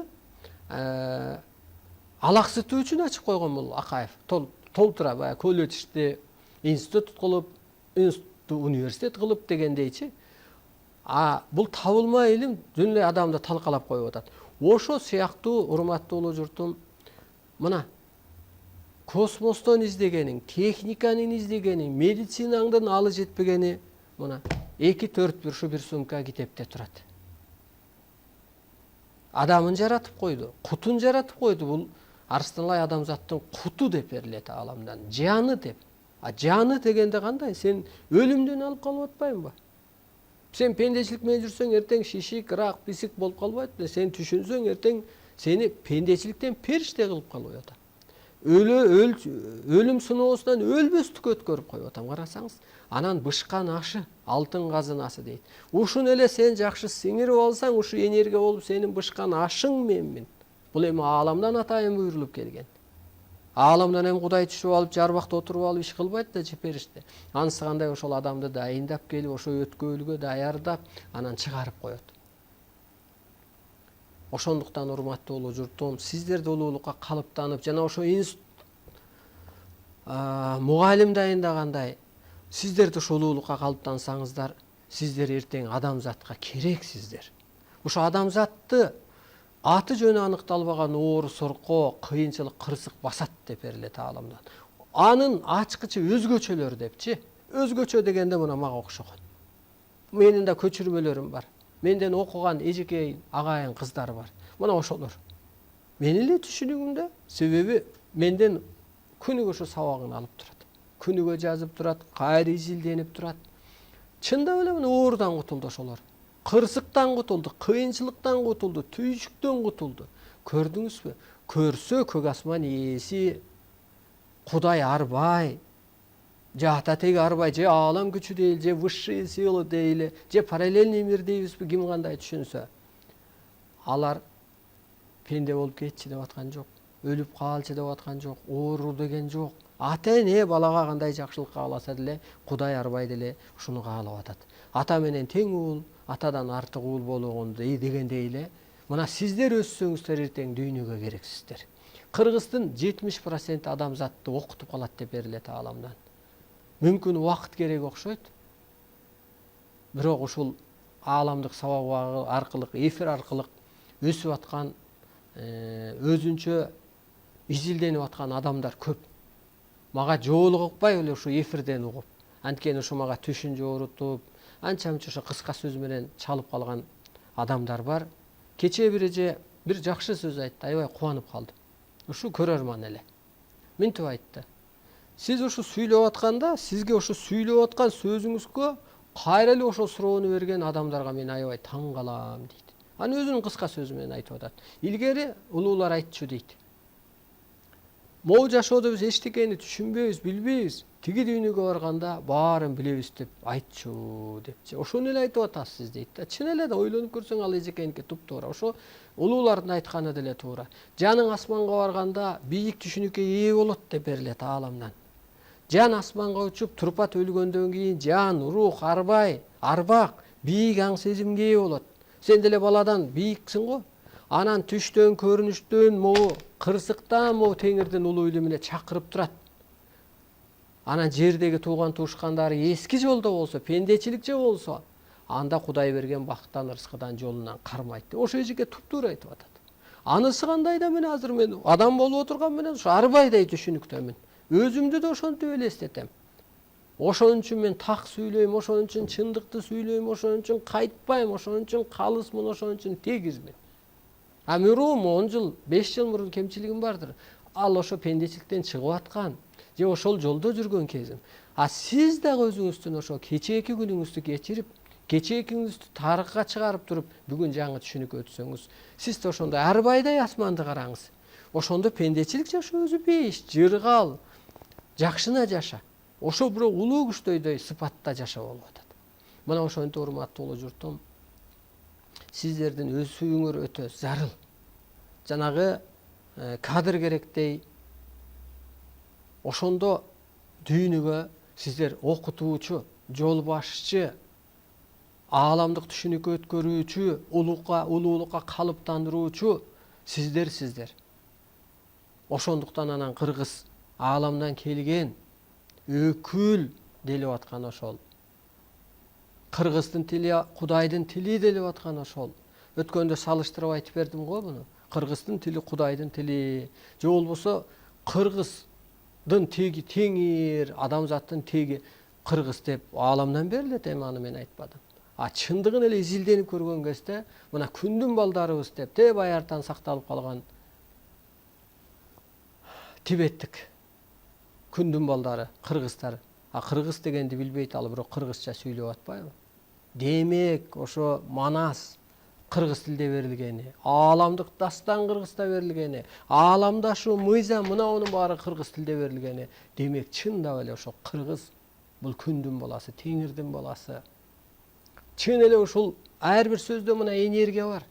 алаксытуу үчүн ачып койгон бул Акаев. Толтура баягы колледжди институт кылып, университет кылып дегендейчи. Бул табылмай илим жөн эле адамды талкалап коюп атат. Ошо сыяктуу урматтуу улуу журтум, мына космостон издегениң, техниканын издегениң, медицинаңдын алы жетпегени мына 2-4 ушу бир сумка китепте турат. Адамын жаратып койду, кутун жаратып койду. Бул Арстанлай адамзаттын куту деп берилет ааламдан, жаны деп. Жаны дегенде кандай? Сен өлүмдөн алып калып атпайбы? Сен пендечилик менен жүрсөң, эртең шишик, рак, писик болуп калбайт. Сен түшүнсөң, эртең сени пендечиликтен периште кылып калып атат. өлүм сыноосунан өлбөстүккө өткөрүп коюп атам, карасаңыз. Анан бышкан ашы, алтын казынасы дейт. Ушуну эле сен жакшы сиңирип алсаң, ушу энергия болуп сенин бышкан ашың менмин. Бул эми ааламдан атайын буйрулуп келген. Ааламдан эми Кудай түшүп алып, жарбакта отуруп алып иш кылбайт да периште. Анысы кандай ошол адамды дайындап келип, ошо өткөлгө даярдап, анан чыгарып коет. Ошондуктан урматтуу улуу журтум, сиздер да улуулукка калыптанып, жана ошо мугалим дайындагандай, сиздер да ошо улуулукка калыптансаңыздар, сиздер эртең адамзатка керексиздер. Ошо адамзатты аты жөнү аныкталбаган оор сорко, кыйынчылык, кырсык басат деп берилет ааламдан. Анын ачкычы өзгөчөлөр депчи. Өзгөчө дегенде мына мага окшогон. Менин да көчүрмөлөрүм бар. Менден окуган эжекей агайын кыздар бар. Мына ошолор. Менин эле түшүнүгүмдө, себеби менден күнүгө ошо сабагын алып турат. Күнүгө жазып турат, кайра изилденип турат. Чындап эле мына оордан кутулду ошолор. Кырсыктан кутулду, кыйынчылыктан кутулду, түйшүктөн кутулду. Көрдүңүзбү? Көрсө көк асман ээси, Кудай арбай, же ата теги арбай, же аалам күчү дейли, же высшие силы дейли, же параллельный мир дейбизби, ким кандай түшүнсө. Алар пенде болуп кетчи деп аткан жок, өлүп калчы деп аткан жок, оору деген жок. Ата эне балага кандай жакшылык кааласа деле, Кудай арбай деле ушуну каалап атат. Ата менен тең уул, атадан артык уул болгондой дегендей эле, мына сиздер өссөңүздөр эртең дүйнөгө керексиздер. Кыргыздын 70% адамзатты окутуп калат деп берилет ааламдан. Мүмкүн убакыт керек окшойт. Бирок ушул ааламдык сабак аркылуу, эфир аркылуу өсүп аткан, өзүнчө изилденип аткан адамдар көп. Мага жоолугупай эле ушу эфирден угуп, анткени ушу мага түшүн жоорутуп, анча-мынча ошо кыска сөз менен чалып калган адамдар бар. Кечээ бир жакшы сөз айтты, аябай кубанып калдым. Ушу көрөрман эле. Мынтип айтты. Сиз ушу сүйлөп атканда, сизге ушу сүйлөп аткан сөзүңүзгө кайра эле ошол суроону берген адамдарга мен аябай таң калам дейт. Аны өзүнүн кыска сөзү менен айтып атат. Илгери улуулар айтчу дейт. Могу жашоодо биз эчтекени түшүнбөйбүз, билбейбиз. Тиги дүйнөгө барганда баарын билебиз деп айтчу депчи. Ошону эле айтып атасыз дейт. Чын эле да ойлонуп көрсөң ал эжекейинки туп-туура. Ошо улуулардын айтканы деле туура. Жаның асманга барганда бийик түшүнүккө ээ болот деп берилет ааламдан. Жан асманга учуп, турпат өлгөндөн кийин жан, рух, арбак, бийик аң сезимге ээ болот. Сен деле баладан бийиксиң го. Анан түштөн, көрүнүштөн, могу кырсыктан, могу теңирдин улуу илимине чакырып турат. Анан жердеги тууган туушкандары эски жолдо болсо, пендечилик же болсо, анда Кудай берген бактан, ырыскыдан, жолунан кармайт. Ошо эжеке туп-туура айтып атат. Анысы кандай да мен азыр мен адам болуп отурган менен ушу арбайдай түшүнүктөмүн. Өзүмдү да ошентип элестетем. Ошон үчүн мен так сүйлөйм, ошон үчүн чындыкты сүйлөйм, ошон үчүн кайтпайм, ошон үчүн калысмын, ошон үчүн тегизмин. Мурун 10 жыл, 5 жыл мурун кемчилигим бардыр. Ал ошо пендечиликтен чыгып аткан, же ошол жолдо жүргөн кезим. Сиз дагы өзүңүздүн ошо кечээки күнүңүздү кечирип, кечээкиңизди тарыхка чыгарып туруп, бүгүн жаңы түшүнүккө өтсөңүз, сиз да ошондой арбайдай асманды караңыз. Ошондо пендечилик жашоо өзү беш, жыргал, жакшына жаша. Ошо бирок улуу күчтөйдөй сыпатта жаша болуп атат. Мына ошентип урматтуу улуу журтум, сиздердин өсүүңөр өтө зарыл. Жанагы кадр керектей. Ошондо дүйнөгө сиздер окутуучу, жол башчы, ааламдык түшүнүккө өткөрүүчү, улуулукка калыптандыруучу сиздер. Ошондуктан анан кыргыз ааламдан келген өкүл делип аткан ошол. Кыргыздын тили Кудайдын тили делип аткан ошол. Өткөндө салыштырып айтып бердим го буну. Кыргыздын тили Кудайдын тили. Же болбосо кыргыздын теги теңир, адамзаттын теги кыргыз деп ааламдан берилет, эми аны мен айтпадым. Чындыгын эле изилденип көргөн кезде мына күндүн балдарыбыз деп баяртан сакталып калган тибеттик күндүн балдары кыргыздар. Кыргыз дегенди билбейт ал, бирок кыргызча сүйлөп атпайбы? Демек, ошо Манас, кыргыз тилде берилгени, ааламдык дастан кыргызда берилгени, ааламдашу мыйзам мынанын баары кыргыз тилде берилгени. Демек чындап эле ошол кыргыз бул күндүн баласы, теңирдин баласы. Чын эле ушул ар бир сөздө мына энергия бар.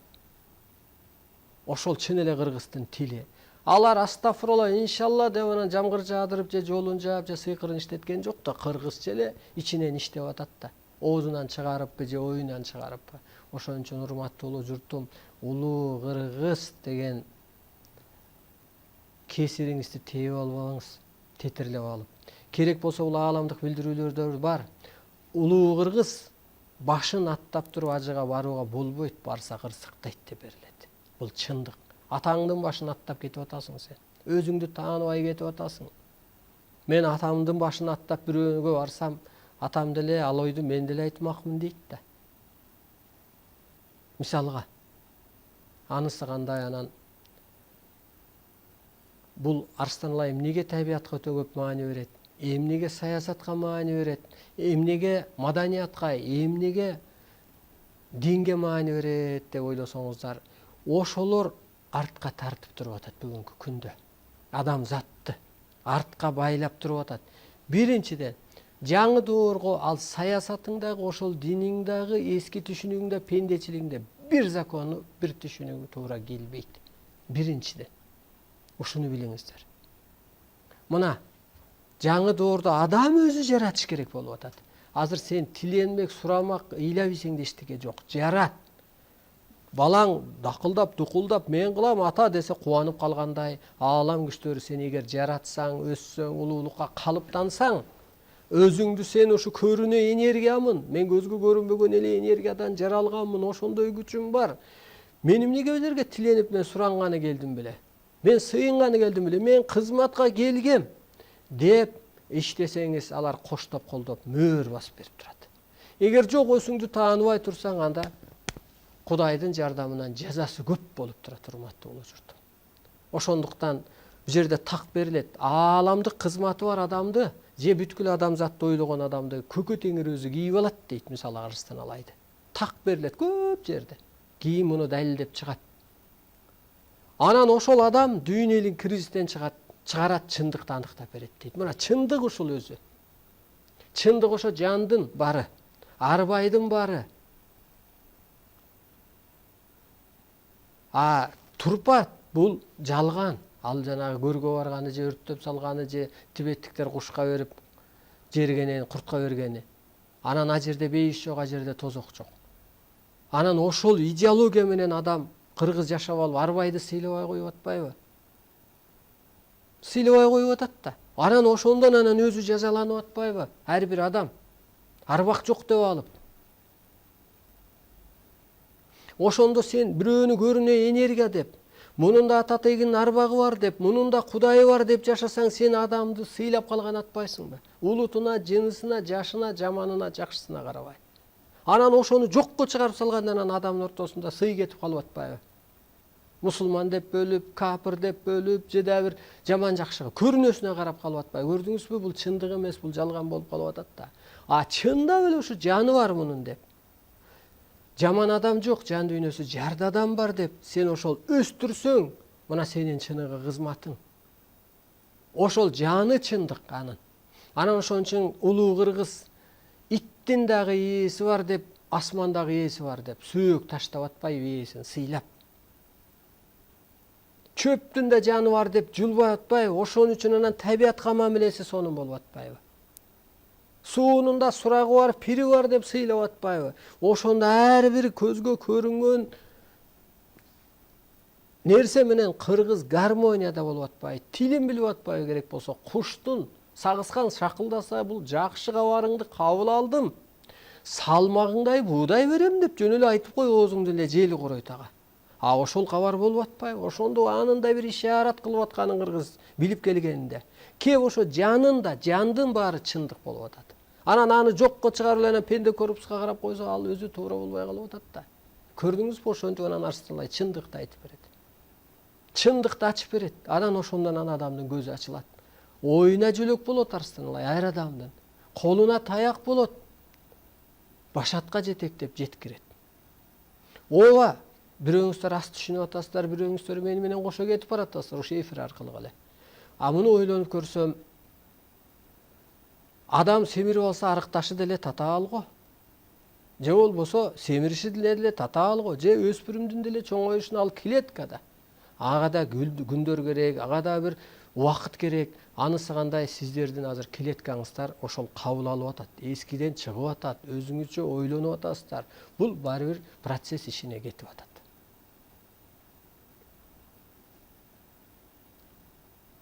Ошол чын эле кыргыздын тили. Алар астафырулла, иншалла деп анан жамгыр жаадырып же жолун жаап же сыйкырын иштеткен жок да, кыргызча эле ичинен иштеп атат да. Оозунан чыгарыппы же оюнан чыгарыппы. Ошон үчүн урматтуу журтум, улуу кыргыз деген кесириңизди тээп албаңыз, тетирлеп алып. Керек болсо бул ааламдык билдирүүлөрдө бар. Улуу кыргыз башын аттап туруп ажыга барууга болбойт, барса кырсыктайт деп берилет. Бул чындык. Атаңдын башын аттап кетип атасың сен. Өзүңдү тааныбай кетип атасың. Мен атамдын башын аттап бирөөгө барсам, атам деле ал ойду мен деле айтмакмын дейт да. Мисалга, анысы кандай анан бул Арстанлай эмнеге табиатка өтө көп маани берет? Эмнеге саясатка маани берет? Эмнеге маданиятка, эмнеге динге маани берет деп ойлосоңуздар, ошолор артка тартып туруп атат бүгүнкү күндө. Адамзатты артка байлап туруп атат. Биринчиден, жаңы доорго ал саясатыңдагы, ошол диниңдагы, эски түшүнүгүңдө, пендечилигиңде бир закону, бир түшүнүгү туура келбейт. Биринчиден. Ушуну билиңиздер. Мына жаңы доордо адам өзү жаратыш керек болуп атат. Азыр сен тиленмек, сурамак, ыйлабысең да эчтеке жок. Жарат. Балаң дакылдап, дукулдап, мен кылам ата десе кубанып калгандай, аалам күчтөрү сен эгер жаратсаң, өссөң, улуулукка калыптансаң, өзүңдү сен ушу көрүнө энергиямын, мен көзгө көрүнбөгөн эле энергиядан жаралганмын, ошондой күчүм бар. Мен эмнеге өзлөргө тиленип, мен суранганы келдим беле. Мен сыйынганы келдим беле, мен кызматка келгем деп иштесеңиз, алар коштоп колдоп мөөр басып берип турат. Эгер жок өзүңдү тааныбай турсаң, анда Кудайдын жардамынан жазасы көп болуп турат, урматтуу журтум. Ошондуктан бул жерде так берилет. Ааламдык кызматы бар адамды, же бүткүл адамзатты ойлогон адамды көкө теңир өзү кийип алат дейт, мисалы Арыстан алайды. Так берилет көп жерде. Кийин муну далилдеп чыгат. Анан ошол адам дүйнө элин кризистен чыгарат, чындыкты аныктап берет дейт. Мына чындык ушул өзү. Чындык ошо жандын бары, арбайдын бары. Турпат бул жалган. Ал жанагы көргө барганы же өрттөп салганы же тибеттиктер кушка берип жергенен, куртка бергени. Анан а жерде бейиш жок, а жерде тозок жок. Анан ошол идеология менен адам кыргыз жашап алып арбайды сыйлабай коюп атпайбы? Сыйлабай коюп атат да. Анан ошондон анан өзү жазаланып атпайбы? Ар бир адам арбак жок деп алып. Ошондо сен бирөөнү көрүнө энергия деп, мунун да ата тегинин арбагы бар деп, мунун да Кудайы бар деп жашасаң, сен адамды сыйлап калган атпайсыңбы? Улутуна, жынысына, жашына, жаманына, жакшысына карабай. Анан ошону жокко чыгарып салгандан анан адамдын ортосунда сый кетип калып атпайбы? Мусулман деп бөлүп, капыр деп бөлүп, же да бир жаман жакшыга көрүнөсүнө карап калып атпайбы? Көрдүңүзбү, бул чындык эмес, бул жалган болуп калып атат да. Чындап эле ушу жаны бар мунун деп. Жаман адам жок, жан дүйнөсү жарды адам бар деп сен ошол өстүрсөң, мына сенин чыныгы кызматың. Ошол жаны чындык анын. Анан ошон үчүн улуу кыргыз иттин дагы ээси бар деп, асмандагы ээси бар деп сөөк таштап атпайбы ээсин сыйлап. Чөптүн да жаны бар деп жулбай атпайбы, ошон үчүн анан табиатка мамилеси сонун болуп атпайбы. Суунун да сурагы бар, пири бар деп сыйлап атпайбы. Ошондо ар бир көзгө көрүнгөн нерсе менен кыргыз гармонияда болуп атпайбы. Тилин билип атпайбы керек болсо. Куштун сагыскан шакылдаса, бул жакшы кабарыңды кабыл алдым. Салмагыңдай буудай берем деп жөн эле айтып кой, оозуңду эле жели куройт ага. Ошол кабар болуп атпайбы? Ошондо анын да бир ишарат кылып атканын кыргыз билип келгенинде. Кеп ошо жанында, жандын баары чындык болуп атат. Анан аны жокко чыгарып эле пенде корпуска карап койсо, ал өзү туура болбой калып атат да. Көрдүңүзбү, ошентип анан Арстанбай чындыкты айтып берет. Чындыкты ачып берет. Анан ошондон адамдын көзү ачылат. Оюна жөлөк болот Арстанбай ар адамдын. Колуна таяк болот. Башатка жетектеп жеткирет. Ооба, бирөөңүздөр аз түшүнүп атасыздар, бирөөңүздөр мени менен кошо кетип баратасыздар ошо эфир аркылуу эле. А муну ойлонуп көрсөм, адам семирип алса арыкташы деле татаал го. Же болбосо семириши деле татаал го. Же өспүрүмдүн деле чоңоюшуна ал клеткада. Ага да күндөр керек, ага да бир убакыт керек. Анысы кандай, сиздердин азыр клеткаңыздар ошол кабыл алып атат, эскиден чыгып атат, өзүңүзчө ойлонуп атасыздар. Бул баары бир процесс ишине кетип атат.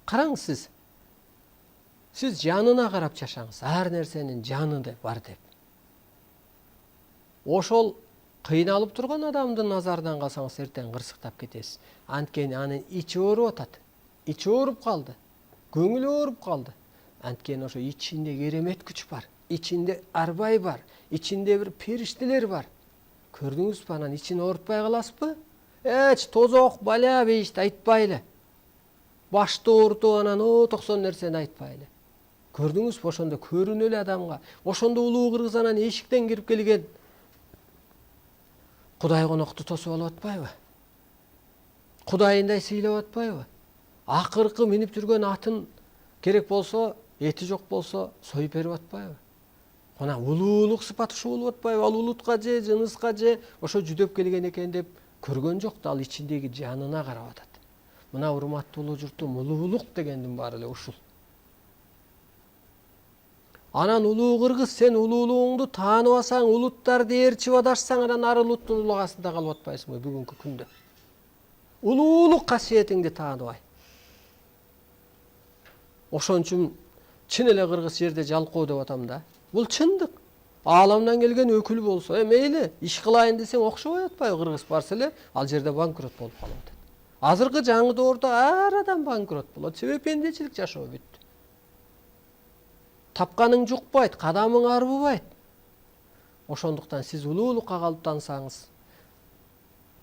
Караңыз, сиз жанына карап жашаңыз, ар нерсенин жаны бар деп. Ошол кыйналып турган адамдын назарынан калсаңыз эртең кырсыктап кетесиз. Анткени анын ичи ооруп атат. Ичи ооруп калды. Көңүлү ооруп калды. Анткени ошо ичинде керемет күч бар. Ичинде арбай бар. Ичинде бир периштелер бар. Көрдүңүзбү, анан ичин оорутпай каласызбы? Эч тозок, баля, бейишти айтпайлы. Башты оорутуп анан 90 нерсени айтпайлы. Көрдүңүзбү, ошондо көрүнөлү адамга. Ошондо улуу кыргыз анан эшиктен кирип келген Кудай конокту тосуп алып атпайбы? Кудайындай сыйлап атпайбы? Акыркы минип жүргөн атын керек болсо, эти жок болсо союп берип атпайбы? Мына улуулук сыпаты ушул болуп атпайбы? Ал улутка же, жыныска же ошо жүдөп келген экен деп көргөн жок да, ал ичиндеги жанына карап атат. Мына урматтуу улуу журтум, улуулук дегендин баары эле ушул. Анан улуу кыргыз, сен улуулугуңду тааныбасаң, улуттарды ээрчип адашсаң, анан ар улуттун улугасында калып атпайсыңбы бүгүнкү күндө? Улуулук касиетиңди тааныбай. Ошон үчүн чын эле кыргыз жерде жалкоо деп атам да. Бул чындык. Ааламдан келген өкүл болсо, мейли, иш кылайын десең окшобой атпайбы? Кыргыз барса эле ал жерде банкрот болуп калып атат. Азыркы жаңы доордо ар адам банкрот болот. Себеби пендечилик жашоо бүттү. Тапканың жукпайт, кадамың арбыбайт. Ошондуктан сиз улуулукка калыптансаңыз,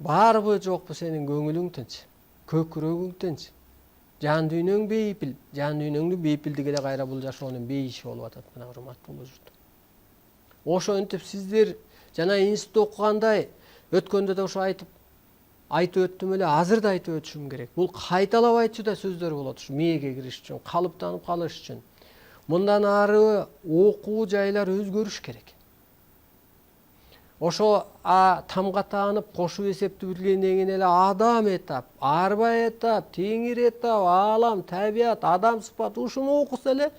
барбы жокпу сенин көңүлүң тынч, көкүрөгүң тынч, жан дүйнөң бейпил, жан дүйнөңдүн бейпилдиги эле кайра бул жашоонун бейиши болуп атат, мына урматтуу журт. Ошентип сиздер жана институтта окугандай өткөндө да ошо айтып өттүм эле, азыр да айтып өтүшүм керек. Бул кайталап айтчу да сөздөр болот ушу мээге кириш үчүн, калыптанып калыш үчүн. Мындан ары окуу жайлар өзгөрүш керек. Ошо тамга таанып кошуп эсепти билгенден кийин эле адам этап, арба этап, теңир этап, аалам, табият, адам сыпаты ушуну окуса эле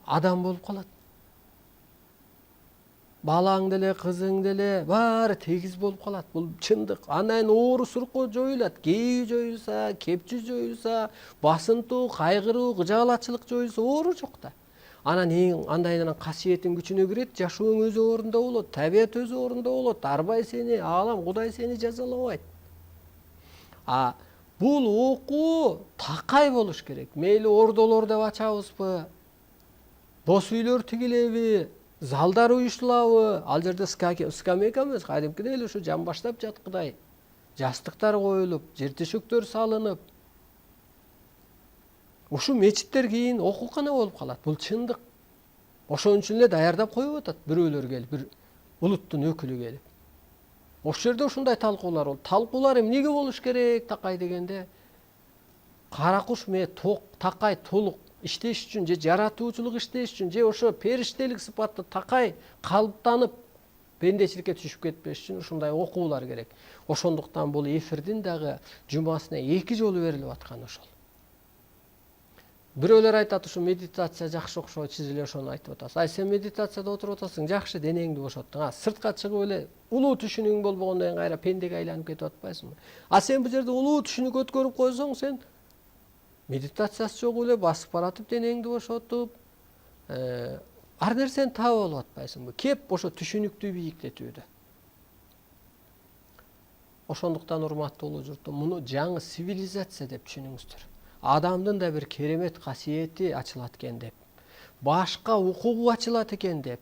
адам болуп калат. Балаң деле, кызың деле баары тегиз болуп калат. Бул чындык. Андан оору сурукко жоюлат, кээби жоюлса, кепчи жоюлса, басынтуу, кайгыруу, кыжаалатчылык жоюлса оору жок да. Анан андайынан касиеттин күчүнө кирет, жашооң өз орунда болот, табият өз орунда болот, арбай сени, аалам, Кудай сени жазалабайт. Бул окуу такай болуш керек. Мейли ордолор деп ачабызбы, дос үйлөр тигилеби, залдар уюштулабы, ал жерде скамейка эмес, кадимкидей эле ушу жан баштап жаткыдай жастыктар коюлуп, жер төшөктөр салынып, ушу мечиттер кийин окуукана болуп калат. Бул чындык. Ошон үчүн эле даярдап коюп атат бирөөлөр келип, бир улуттун өкүлү келип. Ошол жерде ушундай талкуулар болот. Талкуулар эмнеге болуш керек такай дегенде, кара куш такай толук иштеш үчүн, же жаратуучулук иштеш үчүн, же ошо периштелик сыпатты такай калыптанып пендечиликке түшүп кетпеш үчүн ушундай окуулар керек. Ошондуктан бул эфирдин дагы жумасына 2 жолу берилип аткан ошол. Бирөөлөр айтат, ушу медитация жакшы окшойт, сиз эле ошону айтып атасыз. Сен медитацияда отуруп атасың, жакшы, денеңди бошоттуң. Сыртка чыгып эле улуу түшүнүгүң болбогондон кийин кайра пендеге айланып кетип атпайсыңбы? Сен бул жерде улуу түшүнүк өткөрүп койсоң, сен медитациясы жок эле басып баратып, денеңди бошотуп, ар нерсени таап алып атпайсыңбы? Кеп ошо түшүнүктү бийиктетүүдө. Ошондуктан урматтуу улуу журтум, муну жаңы цивилизация деп түшүнүңүздөр. Адамдын да бир керемет касиети ачылат экен деп, башка укугу ачылат экен деп,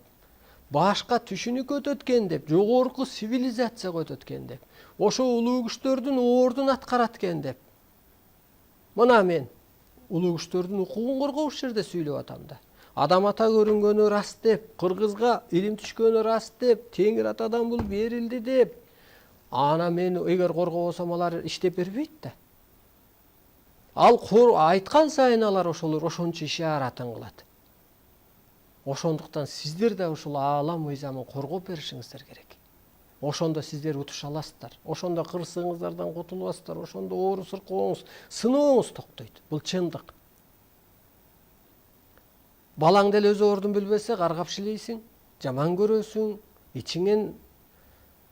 башка түшүнүк өтөт экен деп, жогорку цивилизацияга өтөт экен деп, ошо улуу күчтөрдүн ордун аткарат экен деп. Мына мен улуу күчтөрдүн укугун коргош жерде сүйлөп атам да. Адам ата көрүнгөнү раст деп, кыргызга илим түшкөнү раст деп, Теңир атадан бул берилди деп, Ана мен эгер коргобосом алар иштеп бербейт да. Ал айткан сайын алар ошончо ишаратын кылат. Ошондуктан сиздер да ушул аалам мыйзамын коргоп беришиңиздер керек. Ошондо сиздер утуша аласыздар. Ошондо кырсыгыңыздардан кутуласыздар. Ошондо оору сыркооңуз, сынооңуз токтойт. Бул чындык. Балаң деле өз ордун билбесе каргап шилейсиң, жаман көрөсүң, ичиңен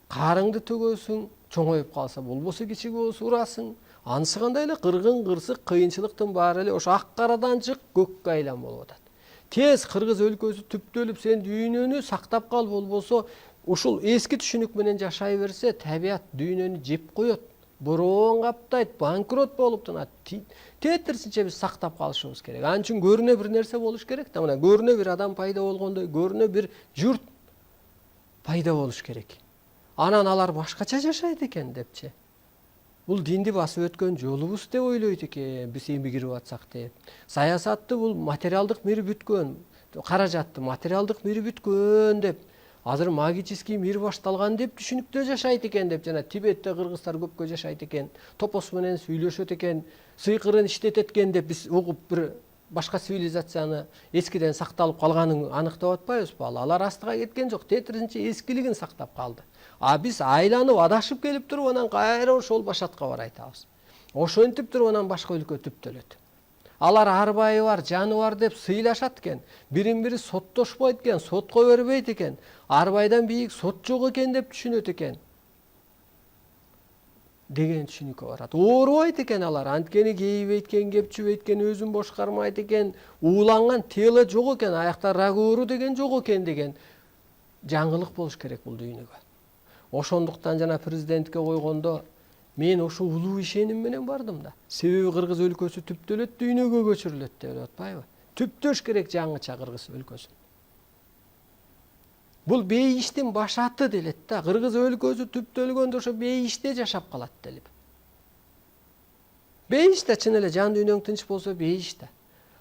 карыңды төгөсүң, чоңоюп калса болбосо кичиги болсо урасың. Анысы кандай эле кыргын, кырсык, кыйынчылыктын баары эле ошо ак карадан чык, көккө айлан болуп атат. Тез Кыргыз өлкөсү түптөлүп, сен дүйнөнү сактап кал, болбосо ушул эски түшүнүк менен жашай берсе, табият дүйнөнү жеп коет, бороон каптайт, банкрот болуп тынат. Тетирсинче биз сактап калышыбыз керек. Анын үчүн көрүнө бир нерсе болуш керек да, мына көрүнө бир адам пайда болгондой, көрүнө бир журт пайда болуш керек. Анан алар башкача жашайт экен депчи. Бул динди басып өткөн жолубуз деп ойлойт экен, биз эми кирип атсак деп. Саясатты бул материалдык мири бүткөн, каражатты материалдык мири бүткөн деп, азыр магический мир башталган деп түшүнүктө жашайт экен деп, жана Тибетте кыргыздар көпкө жашайт экен, топос менен сүйлөшөт экен, сыйкырын иштетет экен деп биз угуп бир башка цивилизацияны эскиден сакталып калганын аныктап атпайбызбы? Алар астыга кеткен жок, тетиринче эскилигин сактап калды. А биз айланып адашып келип туруп анан кайра ошол башатка барай атабыз. Ошентип туруп анан башка өлкө түптөлөт. Алар арбайы бар, жаны бар деп сыйлашат экен. Бирин бири соттошпойт экен, сотко бербейт экен. Арбайдан бийик сот жок экен деп түшүнөт экен. Деген түшүнүккө барат. Оорубайт экен алар. Анткени кейбейт экен, кепчүбейт экен, өзүн бошкармайт экен, ууланган тело жок экен, аякта рак оору деген жок экен деген жаңылык болуш керек бул дүйнөгө. Ошондуктан жана президентке койгондо мен ошо улуу ишеним менен бардым да. Себеби Кыргыз өлкөсү түптөлөт, дүйнөгө көчүрүлөт деп атпайбы? Түптөш керек жаңыча Кыргыз өлкөсүн. Бул бейиштин башаты делет да. Кыргыз өлкөсү түптөлгөндө ошо бейиште жашап калат делип. Бейиште чын эле жан дүйнөң тынч болсо бейиште.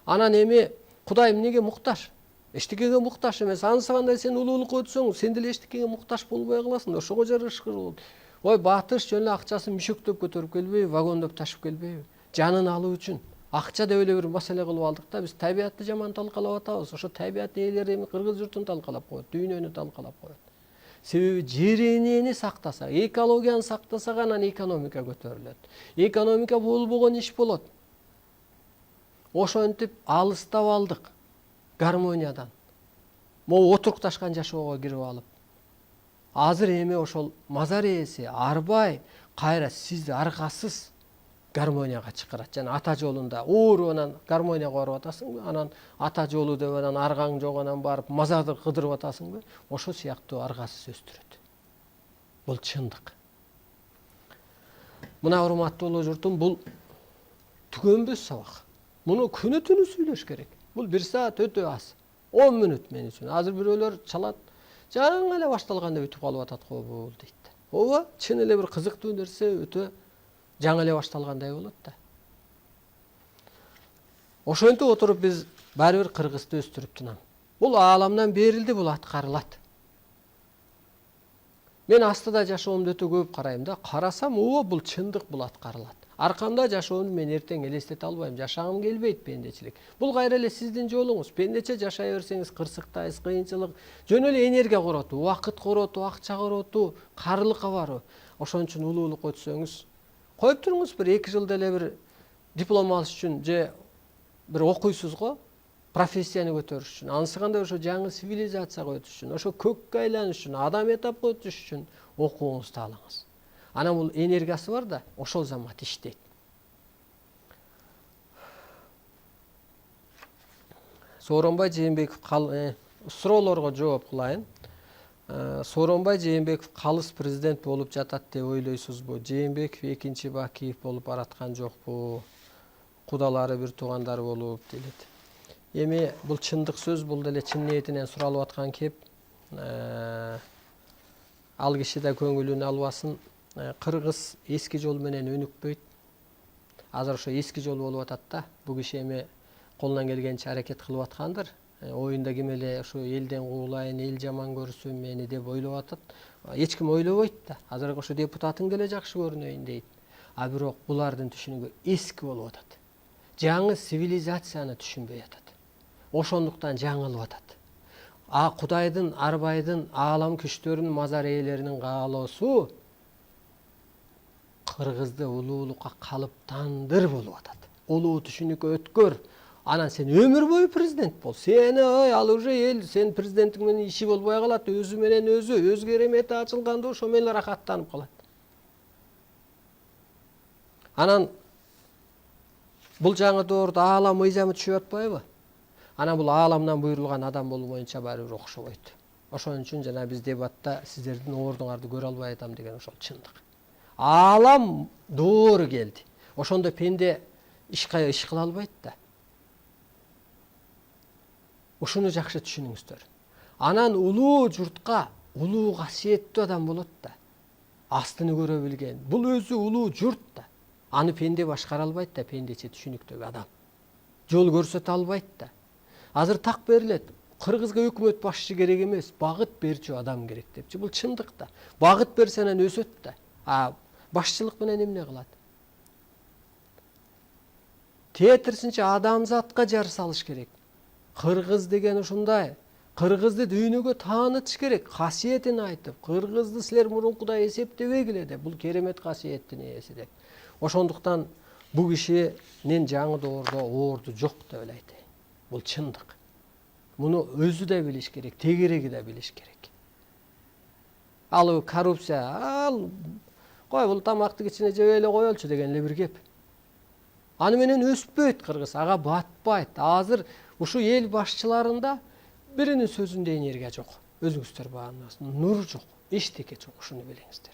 Анан эми Кудай эмнеге муктаж? Эчтекеге муктаж эмес. Анысы кандай сен улуулукка өтсөң, сен деле эчтекеге муктаж болбой каласың да. Ошого жарышкыр болот. Ой, батыш жөн эле акчасын мүшөктөп көтөрүп келбейби, вагондоп ташып келбейби? Жанын алуу үчүн. Акча деп эле бир маселе кылып алдык да, биз табиятты жаман талкалап атабыз. Ошо табият ээлери эми Кыргыз журтун талкалап коет, дүйнөнү талкалап коет. Себеби жер энени сактаса, экологияны сактасак анан экономика көтөрүлөт. Экономика болбогон иш болот. Ошентип алыстап алдык гармониядан. Могу отурукташкан жашоого кирип алып. Азыр эми ошол мазар ээси арбай кайра сизди аркасыз гармонияга чакырат. Жана ата жолунда оору анан гармонияга барып атасыңбы? Анан ата жолу деп анан аргаң жок анан барып мазарды кыдырып атасыңбы? Ошо сыяктуу аргасыз өстүрөт. Бул чындык. Мына урматтуу журтум, бул түгөнбөс сабак. Муну күнү түнү сүйлөш керек. Бул 1 саат өтө аз. 10 мүнөт мен үчүн. Азыр бирөөлөр чалат. Жаңы эле башталганда бүтүп калып атат го бул дейт. Ооба, чын эле бир кызыктуу нерсе өтө жаңы эле башталгандай болот да. Ошентип отуруп биз баары бир Кыргызды өстүрүп тынам. Бул ааламдан берилди, бул аткарылат. Мен астыда жашоомду өтө көп карайм да. Карасам, ооба, бул чындык, бул аткарылат. Аркамда жашоону мен эртең элестете албайм, жашагым келбейт пендечилик. Бул кайра эле сиздин жолуңуз. Пендече жашай берсеңиз кырсыктайсыз, кыйынчылык, жөн эле энергия коротуу, убакыт коротуу, акча коротуу, каарылыкка баруу. Ошон үчүн улуулукка өтсөңүз, коюп туруңуз бир 2 жылда эле бир диплом алыш үчүн же бир окуйсуз го, профессияны көтөрүш үчүн. Анысы кандай ошо жаңы цивилизацияга өтүш үчүн, ошо көккө айланыш үчүн, адам этапка өтүш үчүн окууңузду алыңыз. Анан бул энергиясы бар да, ошол замат иштейт. Сооронбай Жээнбеков суроолорго жооп кылайын. Сооронбай Жээнбеков калыс президент болуп жатат деп ойлойсузбу? Жээнбеков экинчи Бакиев болуп бараткан жокпу? Кудалары бир туугандары болуп делет. Эми бул чындык сөз, бул деле чын ниетинен суралып аткан кеп. Ал киши да көңүлүн албасын. Кыргыз эски жол менен өнүкпөйт. Азыр ошо эски жол болуп атат да. Бул киши эми колунан келгенче аракет кылып аткандыр. Оюнда ким эле ошо элден куулайын, эл жаман көрсүн мени деп ойлоп атат. Эч ким ойлобойт да. Азыр ошо депутатың деле жакшы көрүнөйүн дейт. А бирок булардын түшүнүгү эски болуп атат. Жаңы цивилизацияны түшүнбөй атат. Ошондуктан жаңылып атат. Кудайдын, арбайдын, аалам күчтөрүнүн, мазар ээлеринин каалоосу кыргызды улуулукка калыптандыр болуп атат. Улуу түшүнүккө өткөр. Анан сен өмүр бою президент бол. Сени ал уже эл сен президенттик менен иши болбой калат. Өзү менен өз керемети ачылганда ошо менен рахаттанып калат. Анан бул жаңы доордо аалам мыйзамы түшүп атпайбы? Анан бул ааламдан буйрулган адам болуу боюнча баары бир окшобойт. Ошон үчүн жана биз дебатта сиздердин ордуңарды көрө албай атам деген ошол чындык. Аалам доору келди. Ошондо пенде иш кыла албайт да. Ушуну жакшы түшүнүңүздөр. Анан улуу журтка улуу касиеттүү адам болот да. Астыны көрө билген. Бул өзү улуу журт да. Аны пенде башкара албайт да, пендече түшүнүктөгү адам. Жол көрсөтө албайт да. Азыр так берилет. Кыргызга өкмөт башчы керек эмес, багыт берчү адам керек депчи. Бул чындык да. Багыт берсе анан өсөт да. Башчылык менен эмне кылат? Тетирсинче адамзатка жар салыш керек. Кыргыз деген ушундай. Кыргызды дүйнөгө таанытыш керек. Касиетин айтып, кыргызды силер мурункудай эсептебегиле деп. Бул керемет касиеттин ээси деп. Ошондуктан бул кишинин жаңы доордо орду жок деп эле айтайын. Бул чындык. Муну өзү да билиш керек, тегереги да билиш керек. Ал коррупция, кой бул тамакты кичине жеп эле коелучу деген эле бир кеп. Аны менен өспөйт кыргыз, ага батпайт. Азыр ушу эл башчыларында биринин сөзүндө энергия жок. Өзүңүздөр бааныңыз, нур жок, эчтеке жок, ушуну билиңиздер.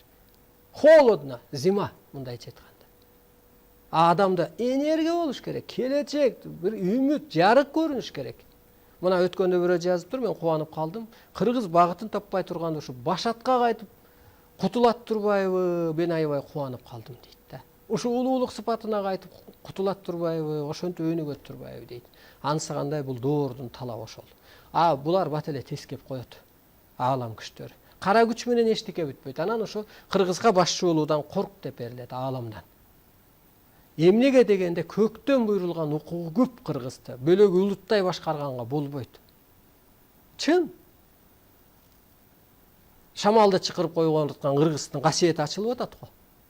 Холодно, зима, мындайча айтканда. Адамда энергия болуш керек, келечек, бир үмүт, жарык көрүнүш керек. Мына өткөндө бирөө жазыптыр, мен кубанып калдым. Кыргыз багытын таппай турганда ушу башатка кайтып кутулат турбайбы? Мен аябай кубанып калдым дейт да. Ушу улуулук сыпатына кайтып кутулат турбайбы? Ошентип өнүгөт турбайбы дейт. Анысы кандай, бул доордун талабы ошол. Булар бат эле тескеп коет. Аалам күчтөр. Кара күч менен эчтеке бүтпөйт. Анан ошо кыргызга башчы болуудан корк деп берилет ааламдан. Эмнеге дегенде көктөн буйрулган укугу көп кыргызды. Бөлөк улуттай башкарганга болбойт. Чын. Шамалды чыкырып койгон кыргыздын касиети ачылып атат го.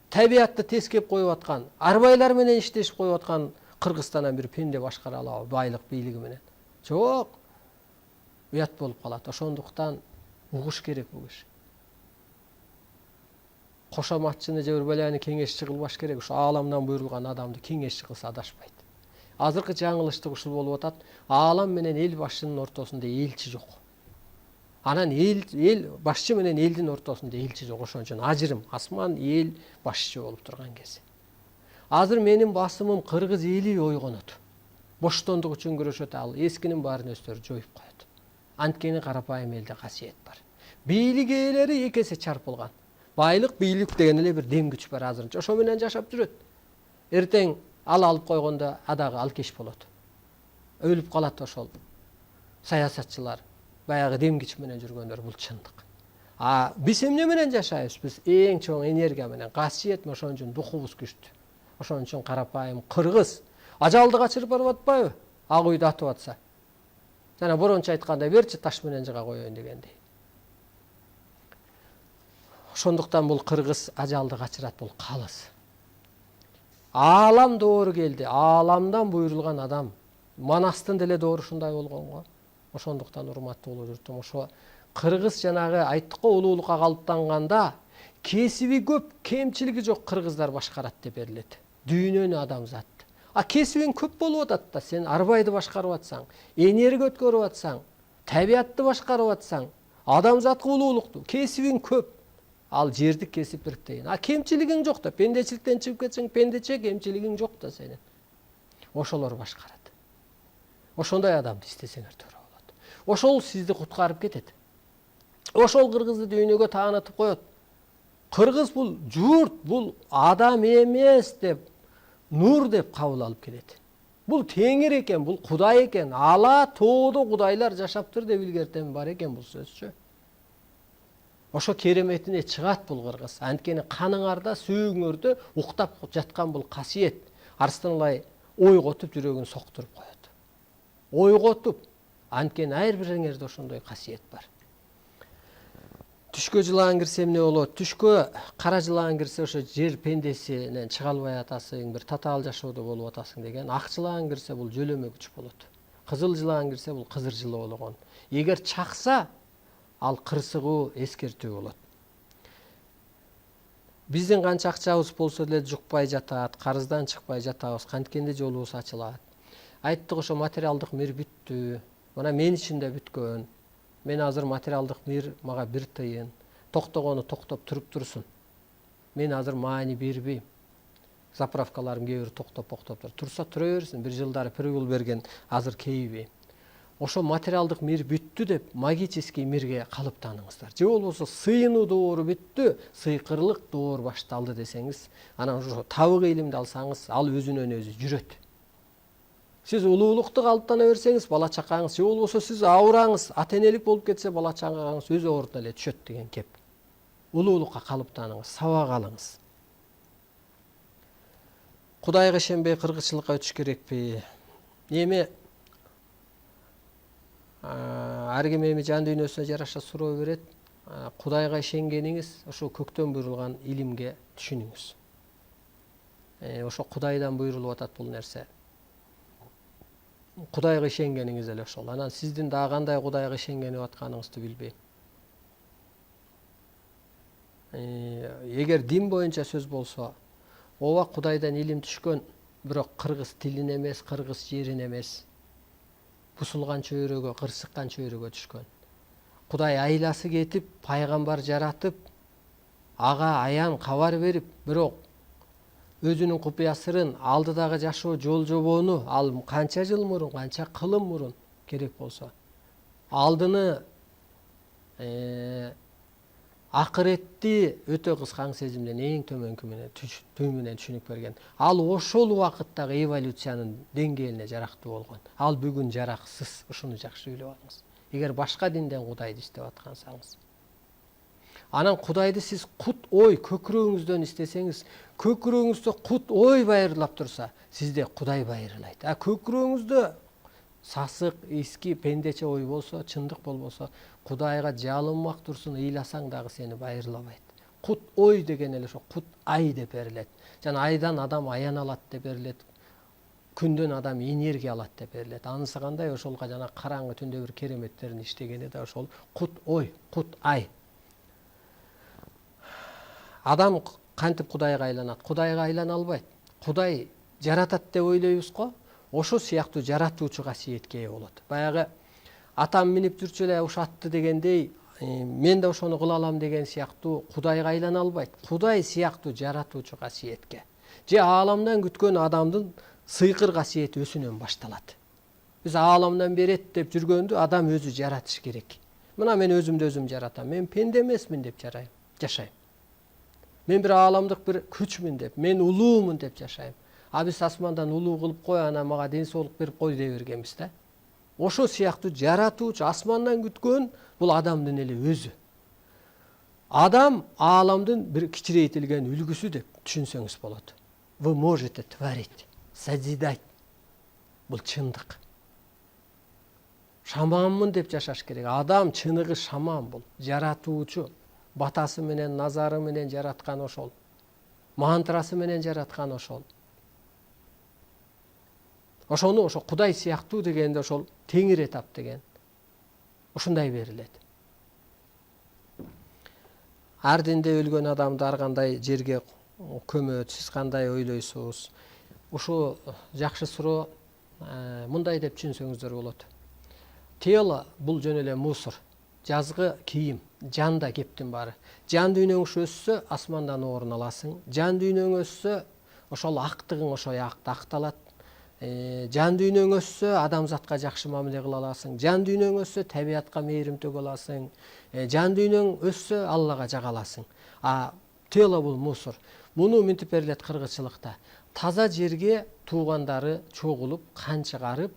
Табиатты тескеп коюп аткан, арбайлар менен иштешип коюп аткан Кыргызстандан бир пенде башкара алабы байлык бийлиги менен? Жок. Уят болуп калат. Ошондуктан угуш керек бул киши. Кошоматчыны же бир баланы кеңешчи кылбаш керек. Ушу ааламдан буйрулган адамды кеңешчи кылса адашпайт. Азыркы жаңылыштык ушул болуп атат. Аалам менен эл башчынын ортосунда элчи жок. Анан эл башчы менен элдин ортосунда элчи жок. Ошон үчүн ажырым, асман эл башчы болуп турган кези. Азыр менин басымым кыргыз эли ойгонот. Боштондук үчүн күрөшөт, ал эскинин баарын өздөрү жоюп коет. Анткени карапайым элде касиет бар. Бийлик ээлери эки эсе чарпылган. Байлык, бийлик деген эле бир дем күч бар азырынча. Ошо менен жашап жүрөт. Эртең алып койгондо адагы алкеш болот. Өлүп калат ошол саясатчылар. Баягы дем күч менен жүргөндөр, бул чындык. Биз эмне менен жашайбыз? Биз эң чоң энергия менен, касиет менен, ошон үчүн духубуз күчтүү. Ошон үчүн карапайым кыргыз ажалды качырып барып атпайбы? Ак үйдү атып атса. Жана борончу айткандай, берчи таш менен жыга коеюн дегендей. Ошондуктан бул кыргыз ажалды качырат, бул калыс. Аалам доору келди. Ааламдан буйрулган адам. Манастын деле доору ушундай болгон го. Ошондуктан урматтуу улуу журтум, ошо кыргыз жанагы айттык го, улуулукка калыптанганда кесиби көп, кемчилиги жок кыргыздар башкарат деп берилет. Дүйнөнү, адамзатты. Кесибиң көп болуп атат да, сен арбайды башкарып атсаң, энергия өткөрүп атсаң, табиатты башкарып атсаң, адамзатка улуулукту, кесибиң көп. Ал жерди кесип бирктейин. Кемчилигиң жок да, пендечиликтен чыгып кетсең, пендече, кемчилигиң жок да сенин. Ошолор башкарат. Ошондой адамды издесеңер туура болот. Ошол сизди куткарып кетет. Ошол кыргызды дүйнөгө таанытып коет. Кыргыз бул журт, бул адам эмес деп, нур деп кабыл алып келет. Бул Теңир экен, бул Кудай экен. Ала тоодо Кудайлар жашаптыр деп илгертен бар экен бул сөзчү. Ошо кереметине чыгат бул кыргыз. Анткени каныңарда, сүйүңөрдө уктап жаткан бул касиет арстанлай ойготуп жүрөгүн соктуруп коет. Ойготуп. Анткени ар бириңерде ошондой касиет бар. Түшкө жылаан кирсе эмне болот? Түшкө кара жылаан кирсе ошо жер пендесинен чыга албай атасың, бир татаал жашоодо болуп атасың деген. Ак жылаан кирсе бул жөлөмө күч болот. Кызыл жылаан кирсе бул кызыр жылы болгон. Эгер чакса, ал кырсыгуу, эскертүү болот. Биздин канча акчабыз болсо деле жукпай жатат, карыздан чыкпай жатабыз, канткенде жолубуз ачылат. Айттык, ошо материалдык мир бүттү. Мына мен ичимде бүткөн. Мен азыр материалдык мир мага бир тыйын. Токтогону токтоп туруп турсун. Мен азыр маани бербейм. Заправкаларым кээ бир токтоп турса тура берсин. Бир жылдары прибыл берген, азыр кейбейм. Ошо материалдык мир бүттү деп магический мирге калыптаныңыздар. Же болбосо сыйынуу доору бүттү, сыйкырлык доор башталды десеңиз, анан ошо табык илимди алсаңыз, ал өзүнөн өзү жүрөт. Сиз улуулукту калыптана берсеңиз, бала чакаңыз, же болбосо сиз ауыраңыз, ата-энелик болуп кетсе, бала чакаңыз өз ордуна эле түшөт деген кеп. Улуулукка калыптаныңыз, сабак алыңыз. Кудайга ишенбей кыргызчылыкка өтүш керекпи? Эми ар ким эми жан дүйнөсүнө жараша суроо берет. Кудайга ишенгениңиз ошо көктөн буйрулган илимге түшүнүңүз. Ошо Кудайдан буйрулуп атат бул нерсе. Кудайга ишенгениңиз эле ошол. Анан сиздин да кандай Кудайга ишенгенип атканыңызды билбейм. Эгер дин боюнча сөз болсо, ооба Кудайдан илим түшкөн, бирок кыргыз тилин эмес, кыргыз жерин эмес. Бусулган чөйрөгө, кырсыккан чөйрөгө түшкөн. Кудай айласы кетип, пайгамбар жаратып, ага аян кабар берип, бирок өзүнүн купуя сырын, алдыдагы жашоо жол жобоону, ал канча жыл мурун, канча кылым мурун керек болсо, алдыны акыретти өтө кыска сезим менен эң төмөнкү менен түшүнүп берген. Ал ошол убакыттагы эволюциянын деңгээлине жарактуу болгон. Ал бүгүн жараксыз. Ушуну жакшы билип алыңыз. Эгер башка динден Кудайды издеп аткансаңыз. Анан Кудайды сиз кут ой көкүрөгүңүздөн истесеңиз, көкүрөгүңүздө кут ой байырлап турса, сизде Кудай байырлайт. Көкүрөгүңүздө сасык, эски, пендече ой болсо, чындык болбосо, Кудайга жалынмак турсун, ыйласаң дагы сени байырлабайт. Кут ой деген эле ошо кут ай деп берилет. Жана айдан адам аян алат деп берилет. Күндөн адам энергия алат деп берилет. Анысы кандай? Ошолга жана караңгы түндө бир кереметтерин иштегени да ошол кут ой, кут ай. Адам кантип Кудайга айланат? Кудайга айлана албайт. Кудай жаратат деп ойлойбуз го? Ошо сыяктуу жаратуучу касиетке ээ болот. Баягы атам минип жүрчү эле ушатты дегендей, мен да ошону кыла алам деген сыяктуу Кудайга айлана албайт. Кудай сыяктуу жаратуучу касиетке. Же ааламдан күткөн адамдын сыйкыр касиети өзүнөн башталат. Биз ааламдан берет деп жүргөндү адам өзү жаратыш керек. Мына мен өзүмдү өзүм жаратам. Мен пенде эмесмин деп жашайм. Мен бир ааламдык бир күчмүн деп, мен улуумун деп жашайм. Биз асмандан улуу кылып кой, ана мага ден соолук берип кой дей бергенбиз да. Ошо сыяктуу жаратуучу асмандан күткөн бул адамдын эле өзү. Адам ааламдын бир кичирейтилген үлгүсү деп түшүнсөңүз болот. Вы можете творить, созидать. Бул чындык. Шаманмын деп жашаш керек. Адам чыныгы шаман бул, жаратуучу. Батасы менен, назары менен жараткан ошол. Мантрасы менен жараткан ошол. Ошону ошо Кудай сыяктуу дегенде ошол теңир этап деген. Ушундай берилет. Ар динде өлгөн адамды ар кандай жерге көмөт, сиз кандай ойлойсуз? Ушу жакшы суроо. Мындай деп түшүнсөңүздөр болот. Тело бул жөн эле мусор, жазгы кийим, жанда кептин баары. Жан дүйнөң өссө, асмандан орун аласың. Жан дүйнөң өссө, ошол актыгың ошо акты акталат. Жан дүйнөң өссө, адамзатка жакшы мамиле кыла аласың. Жан дүйнөң өссө, табиатка мейрим төгө аласың. Жан дүйнөң өссө, Аллага жага аласың. Тело бул мусор. Муну минтип берилет кыргызчылыкта. таза жерге туугандары чогулуп кан чыгарып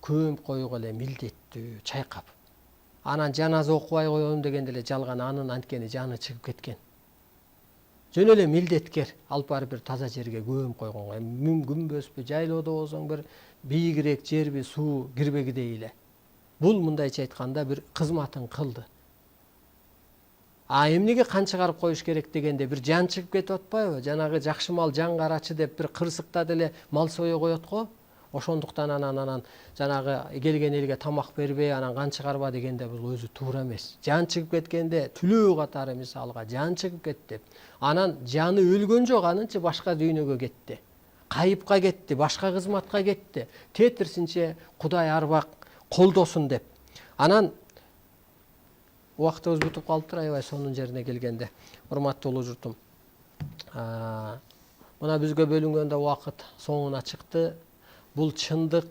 көмүп коюуга эле милдеттүү чайкап. Анан жаназа окубай коем дегенде эле жалган, анын анткени жаны чыгып кеткен. Жөн эле милдеткер алып барып бир таза жерге көмүп койгонго. Күмбөзбү, жайлоодо болсоң бир бийигирээк жерби, суу кирбегидей эле. Бул мындайча айтканда бир кызматын кылды. Эмнеге кан чыгарып коюш керек дегенде бир жан чыгып кетип атпайбы? Жанагы жакшы мал жан карачы деп бир кырсыкта деле мал сое коет го. Ошондуктан анан жанагы келген элге тамак бербей, анан кан чыгарба дегенде бул өзү туура эмес. Жан чыгып кеткенде түлөө катары мисалга жан чыгып кетти. Анан жаны өлгөн жок, анынчы башка дүйнөгө кетти. Кайыпка кетти, башка кызматка кетти. Тетирсинче Кудай арбак колдосун деп. Анан убактыбыз бүтүп калыптыр, аябай сонун жерине келгенде. Урматтуу улуу журтум. Мына бизге бөлүнгөн да убакыт соңуна чыкты. Бул чындык.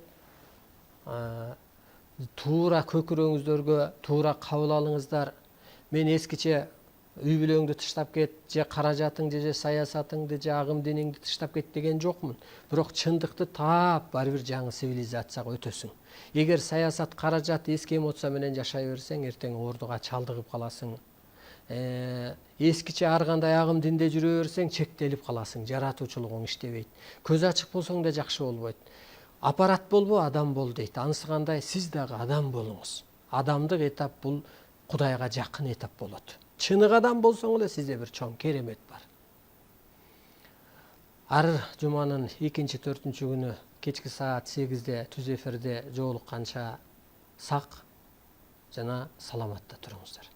Туура көкүрөңүздөргө туура кабыл алыңыздар. Мен эскиче үй бүлөңдү тыштап кет, же каражатыңды, же саясатыңды, же агым диниңди тыштап кет деген жокмун. Бирок чындыкты таап, баары бир жаңы цивилизацияга өтөсүң. Эгер саясат, каражат, эски эмоция менен жашай берсең, эртең ордуга чалдыгып каласың. Эскиче ар кандай агым динде жүрө берсең, чектелип каласың, жаратуучулугуң иштебейт. Көз ачык болсоң да жакшы болбойт. Аппарат болбо, адам бол дейт. Анысы кандай, сиз дагы адам болуңуз. Адамдык этап бул Кудайга жакын этап болот. Чыныгы адам болсоң эле сизде бир чоң керемет бар. Ар жуманын 2-4 күнү кечки саат 8-де түз эфирде жолукканча сак жана саламатта туруңуздар.